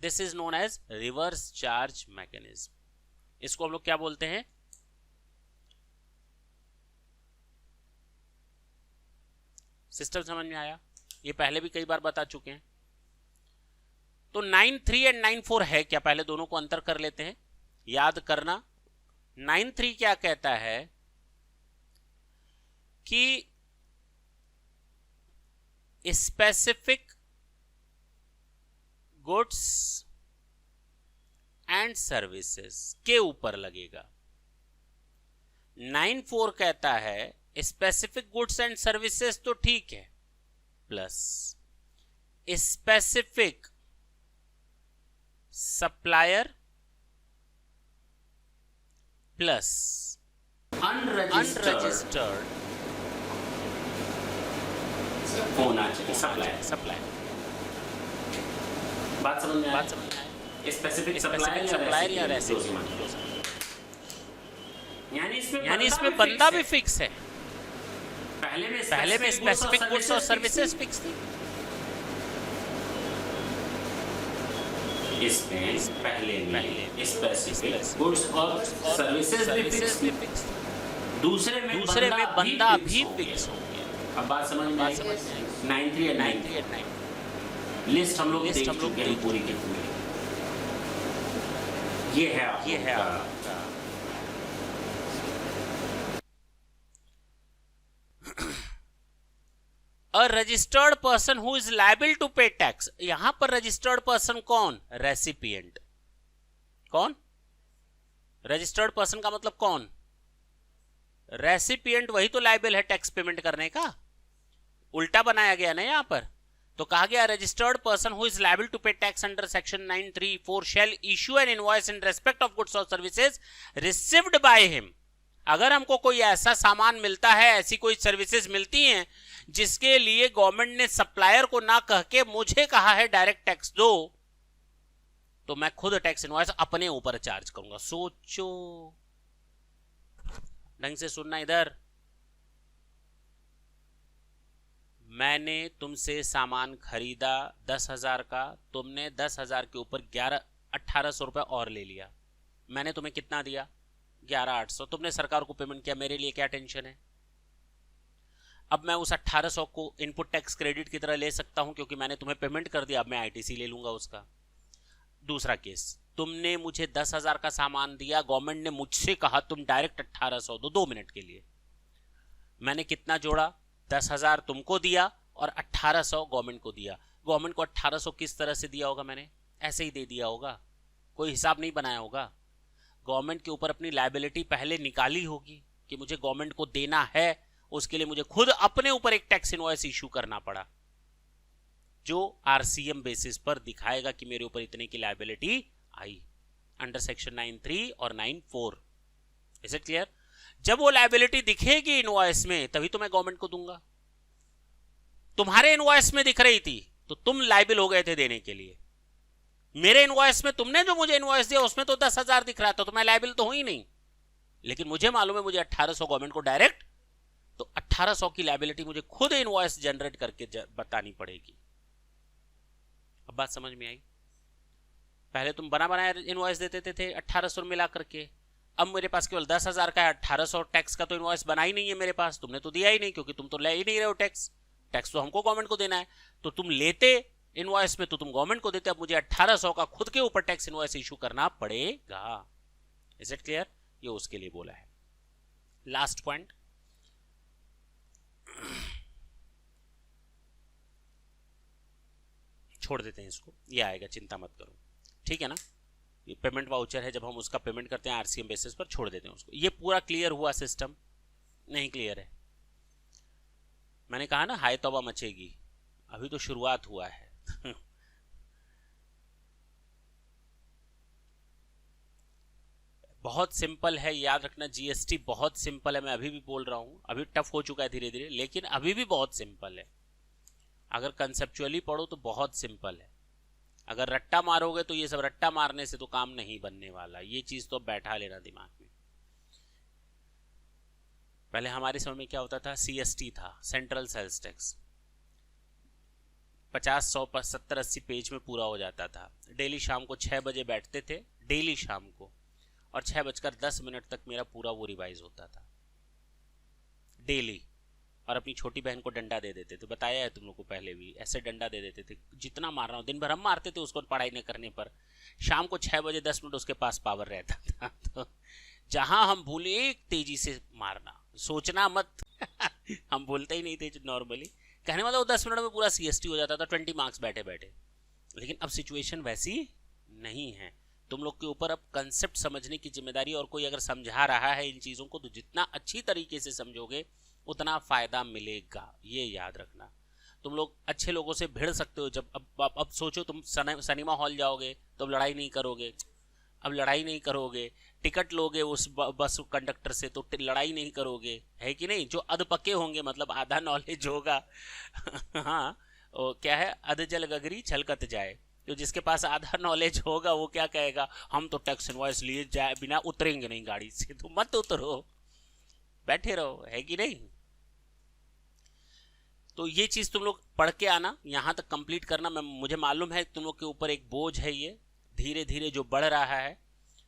Speaker 1: This is known as reverse charge mechanism. इसको हम लोग क्या बोलते हैं? सिस्टम समझ में आया? ये पहले भी कई बार बता चुके हैं। तो 9(3) एंड 9(4) है क्या? पहले दोनों को अंतर कर लेते हैं, याद करना। 9(3) क्या कहता है कि स्पेसिफिक गुड्स एंड सर्विसेज के ऊपर लगेगा। 9(4) कहता है स्पेसिफिक गुड्स एंड सर्विसेज तो ठीक है, plus specific supplier plus unregistered होना चाहिए सप्लायर। बात समझ में आए? स्पेसिफिक सप्लायर या रेसिपिएंट। यानी इसमें बंदा भी फिक्स है। पहले में स्पेसिफिक गुड्स और सर्विसेज फिक्स थी, इसमें पहले में स्पेसिफिक गुड्स और सर्विसेज भी फिक्स। दूसरे में बंदा भी फिक्स हो गया। अब बात समझ में आई? 9(3) या 9(4) लिस्ट हम लोग देख चुके हैं पूरी की पूरी। ये है आपका a registered person who is liable to pay tax. यहां पर रजिस्टर्ड पर्सन कौन? रेसिपिएंट। कौन? रजिस्टर्ड पर्सन का मतलब कौन? रेसिपिएंट। वही तो लायबल है टैक्स पेमेंट करने का। उल्टा बनाया गया ना यहां पर। तो कहा गया registered person who is liable to pay tax under section 9(3)(4) shall issue an invoice in respect of goods और सर्विसेज रिसीव्ड बाय हिम। अगर हमको कोई ऐसा सामान मिलता है, ऐसी कोई सर्विसेज मिलती हैं जिसके लिए गवर्नमेंट ने सप्लायर को ना कह के मुझे कहा है डायरेक्ट टैक्स दो, तो मैं खुद टैक्स इनवॉइस अपने ऊपर चार्ज करूंगा। सोचो, ढंग से सुनना इधर। मैंने तुमसे सामान खरीदा 10,000 का, तुमने 10,000 के ऊपर 1,800 रुपए और ले लिया। मैंने तुम्हें कितना दिया? 11,800। तुमने सरकार को पेमेंट किया, मेरे लिए क्या टेंशन है? अब मैं उस 1,800 को इनपुट टैक्स क्रेडिट की तरह ले सकता हूं क्योंकि मैंने तुम्हें पेमेंट कर दिया। अब मैं आईटीसी ले लूंगा उसका। दूसरा केस, तुमने मुझे 10,000 का सामान दिया, गवर्नमेंट ने मुझसे कहा तुम डायरेक्ट 1,800 दो 2 मिनट के लिए। मैंने कितना जोड़ा? 10,000 तुमको दिया और 1,800 गवर्नमेंट को दिया। गवर्नमेंट को 1,800 किस तरह से दिया होगा? मैंने ऐसे ही दे दिया होगा, कोई हिसाब नहीं बनाया होगा। गवर्नमेंट के ऊपर अपनी लायबिलिटी पहले निकाली होगी कि मुझे गवर्नमेंट को देना है, उसके लिए मुझे खुद अपने ऊपर एक टैक्स इनवॉइस इशू करना पड़ा जो आरसीएम बेसिस पर दिखाएगा कि मेरे ऊपर इतने की लायबिलिटी आई अंडर सेक्शन 9(3) और 9(4). Is it clear? जब वो लायबिलिटी दिखेगी इनवॉइस में तभी तो मैं गवर्नमेंट को दूंगा। तुम्हारे इनवॉइस में दिख रही थी तो तुम लायबिल हो गए थे देने के लिए। मेरे इनवॉइस में तुमने जो मुझे इनवॉइस दिया उसमें तो 10,000 दिख रहा था, तो मैं लायबिल तो हुई नहीं। लेकिन मुझे मालूम है मुझे 1,800 गवर्नमेंट को डायरेक्ट, तो 1,800 की लायबिलिटी मुझे खुद इनवॉइस जनरेट करके बतानी पड़ेगी। अब बात समझ में आई? पहले तुम बना बनाया इनवॉइस देते थे 1,800 मिला करके। अब मेरे पास केवल 10,000 का है, 1,800 टैक्स का तो इनवॉइस बना ही नहीं है मेरे पास। तुमने तो दिया ही नहीं क्योंकि तुम तो ले ही नहीं रहे हो टैक्स। टैक्स तो हमको गवर्नमेंट को देना है। तो तुम लेते इनवॉइस में तो तुम गवर्नमेंट को देते, अब मुझे 1,800 का खुद के ऊपर टैक्स इनवॉइस इशू करना पड़ेगा। Is it clear? ये उसके लिए बोला है। लास्ट पॉइंट, छोड़ देते हैं इसको, ये आएगा, चिंता मत करो, ठीक है ना। ये पेमेंट वाउचर है, जब हम उसका पेमेंट करते हैं आरसीएम बेसिस पर, छोड़ देते हैं उसको। ये पूरा क्लियर हुआ सिस्टम? नहीं क्लियर है? मैंने कहा ना हाय तौबा मचेगी, अभी तो शुरुआत हुआ है। बहुत सिंपल है, याद रखना, जीएसटी बहुत सिंपल है, मैं अभी भी बोल रहा हूं, अभी टफ हो चुका है धीरे धीरे, लेकिन अभी भी बहुत सिंपल है। अगर कंसेप्चुअली पढ़ो तो बहुत सिंपल है। अगर रट्टा मारोगे तो ये सब रट्टा मारने से तो काम नहीं बनने वाला, ये चीज तो बैठा लेना दिमाग में। पहले हमारे समय में क्या होता था, सीएसटी था, सेंट्रल सेल्स टैक्स, 50, 100, 70, 80 पेज में पूरा हो जाता था। डेली शाम को 6 बजे बैठते थे, डेली शाम को, और 6:10 तक मेरा पूरा वो रिवाइज होता था डेली। और अपनी छोटी बहन को डंडा दे देते थे, बताया है तुम लोग को पहले भी, ऐसे डंडा दे देते थे, जितना मार रहा हूँ, दिन भर हम मारते थे उसको पढ़ाई न करने पर, शाम को 6:10 उसके पास पावर रहता था। तो जहां हम भूले एक तेजी से मारना, सोचना मत। हम बोलते ही नहीं थे नॉर्मली, कहने वाला वो 10 मिनट में पूरा सीएसटी हो जाता था, 20 मार्क्स बैठे बैठे। लेकिन अब सिचुएशन वैसी नहीं है। तुम लोग के ऊपर अब कंसेप्ट समझने की जिम्मेदारी, और कोई अगर समझा रहा है इन चीजों को तो जितना अच्छी तरीके से समझोगे उतना फायदा मिलेगा, ये याद रखना। तुम लोग अच्छे लोगों से भिड़ सकते हो, जब अब सोचो तुम सिनेमा हॉल जाओगे तो अब लड़ाई नहीं करोगे, अब लड़ाई नहीं करोगे, टिकट लोगे उस बस कंडक्टर से तो लड़ाई नहीं करोगे, है कि नहीं। जो अधपक्के होंगे, मतलब आधा नॉलेज होगा। हाँ, क्या है, अध जल गगरी छलकत जाए। तो जिसके पास आधा नॉलेज होगा वो क्या कहेगा, हम तो टैक्स इनवॉइस लिए जाए बिना उतरेंगे नहीं गाड़ी से, तो मत उतरो, बैठे रहो, है कि नहीं। तो ये चीज तुम लोग पढ़ के आना, यहां तक कंप्लीट करना। मुझे मालूम है तुम लोग के ऊपर एक बोझ है ये, धीरे धीरे जो बढ़ रहा है।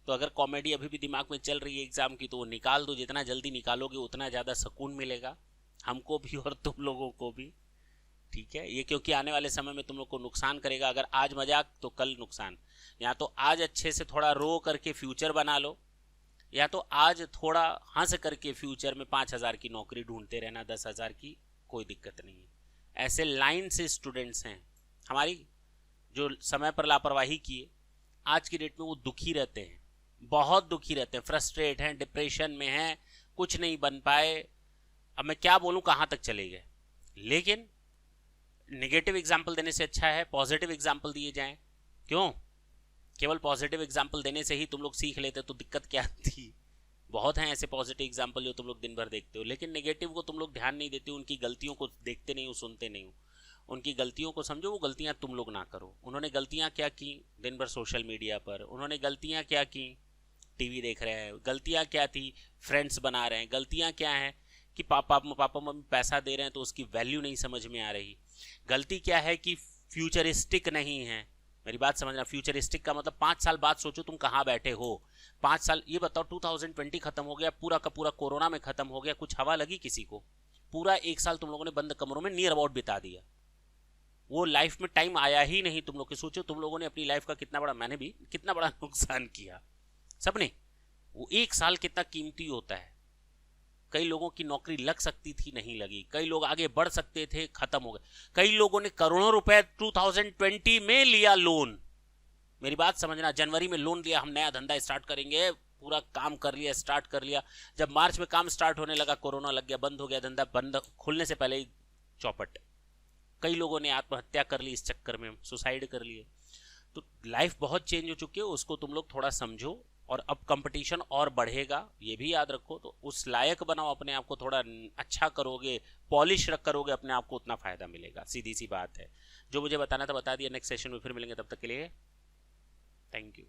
Speaker 1: तो अगर कॉमेडी अभी भी दिमाग में चल रही है एग्जाम की, तो वो निकाल दो, जितना जल्दी निकालोगे उतना ज्यादा सुकून मिलेगा हमको भी और तुम लोगों को भी, ठीक है। ये क्योंकि आने वाले समय में तुम लोग को नुकसान करेगा। अगर आज मजाक तो कल नुकसान। या तो आज अच्छे से थोड़ा रो करके फ्यूचर बना लो, या तो आज थोड़ा हंस करके फ्यूचर में 5,000 की नौकरी ढूंढते रहना, 10,000 की, कोई दिक्कत नहीं है। ऐसे लाइन से स्टूडेंट्स हैं हमारी जो समय पर लापरवाही किए, आज की डेट में वो दुखी रहते हैं, बहुत दुखी रहते हैं, फ्रस्ट्रेट हैं, डिप्रेशन में हैं, कुछ नहीं बन पाए। अब मैं क्या बोलूं, कहां तक चले गए। लेकिन नेगेटिव एग्जाम्पल देने से अच्छा है पॉजिटिव एग्जाम्पल दिए जाएं। क्यों, केवल पॉजिटिव एग्जाम्पल देने से ही तुम लोग सीख लेते तो दिक्कत क्या थी। बहुत हैं ऐसे पॉजिटिव एग्जाम्पल जो तुम लोग दिन भर देखते हो, लेकिन नेगेटिव को तुम लोग ध्यान नहीं देते, उनकी गलतियों को देखते नहीं हो, सुनते नहीं हो। उनकी गलतियों को समझो, वो गलतियां तुम लोग ना करो। उन्होंने गलतियां क्या की, दिन भर सोशल मीडिया पर, उन्होंने गलतियां क्या की, टीवी देख रहे हैं, गलतियां क्या थी, फ्रेंड्स बना रहे हैं, गलतियां क्या हैं कि पापा मम्मी पैसा दे रहे हैं तो उसकी वैल्यू नहीं समझ में आ रही, गलती क्या है कि फ्यूचरिस्टिक नहीं है। मेरी बात समझना, फ्यूचरिस्टिक का मतलब 5 साल बाद सोचो तुम कहाँ बैठे हो। 5 साल, ये बताओ 2020 खत्म हो गया, पूरा का पूरा कोरोना में खत्म हो गया, कुछ हवा लगी किसी को? पूरा 1 साल तुम लोगों ने बंद कमरों में नियर अबाउट बिता दिया, वो लाइफ में टाइम आया ही नहीं तुम लोग के। सोचो तुम लोगों ने अपनी लाइफ का कितना बड़ा, मैंने भी कितना बड़ा नुकसान किया सबने। वो 1 साल कितना कीमती होता है। कई लोगों की नौकरी लग सकती थी, नहीं लगी, कई लोग आगे बढ़ सकते थे, खत्म हो गए, कई लोगों ने करोड़ों रुपए 2020 में लिया लोन। मेरी बात समझना, जनवरी में लोन लिया, हम नया धंधा स्टार्ट करेंगे, पूरा काम कर लिया, स्टार्ट कर लिया, जब मार्च में काम स्टार्ट होने लगा कोरोना लग गया, बंद हो गया धंधा, बंद खुलने से पहले ही चौपट। कई लोगों ने आत्महत्या कर ली इस चक्कर में, सुसाइड कर लिए। तो लाइफ बहुत चेंज हो चुकी है, उसको तुम लोग थोड़ा समझो। और अब कंपटीशन और बढ़ेगा, ये भी याद रखो। तो उस लायक बनाओ अपने आप को, थोड़ा अच्छा करोगे, पॉलिश रख करोगे अपने आप को, उतना फायदा मिलेगा, सीधी सी बात है। जो मुझे बताना था बता दिया, नेक्स्ट सेशन में फिर मिलेंगे, तब तक के लिए थैंक यू।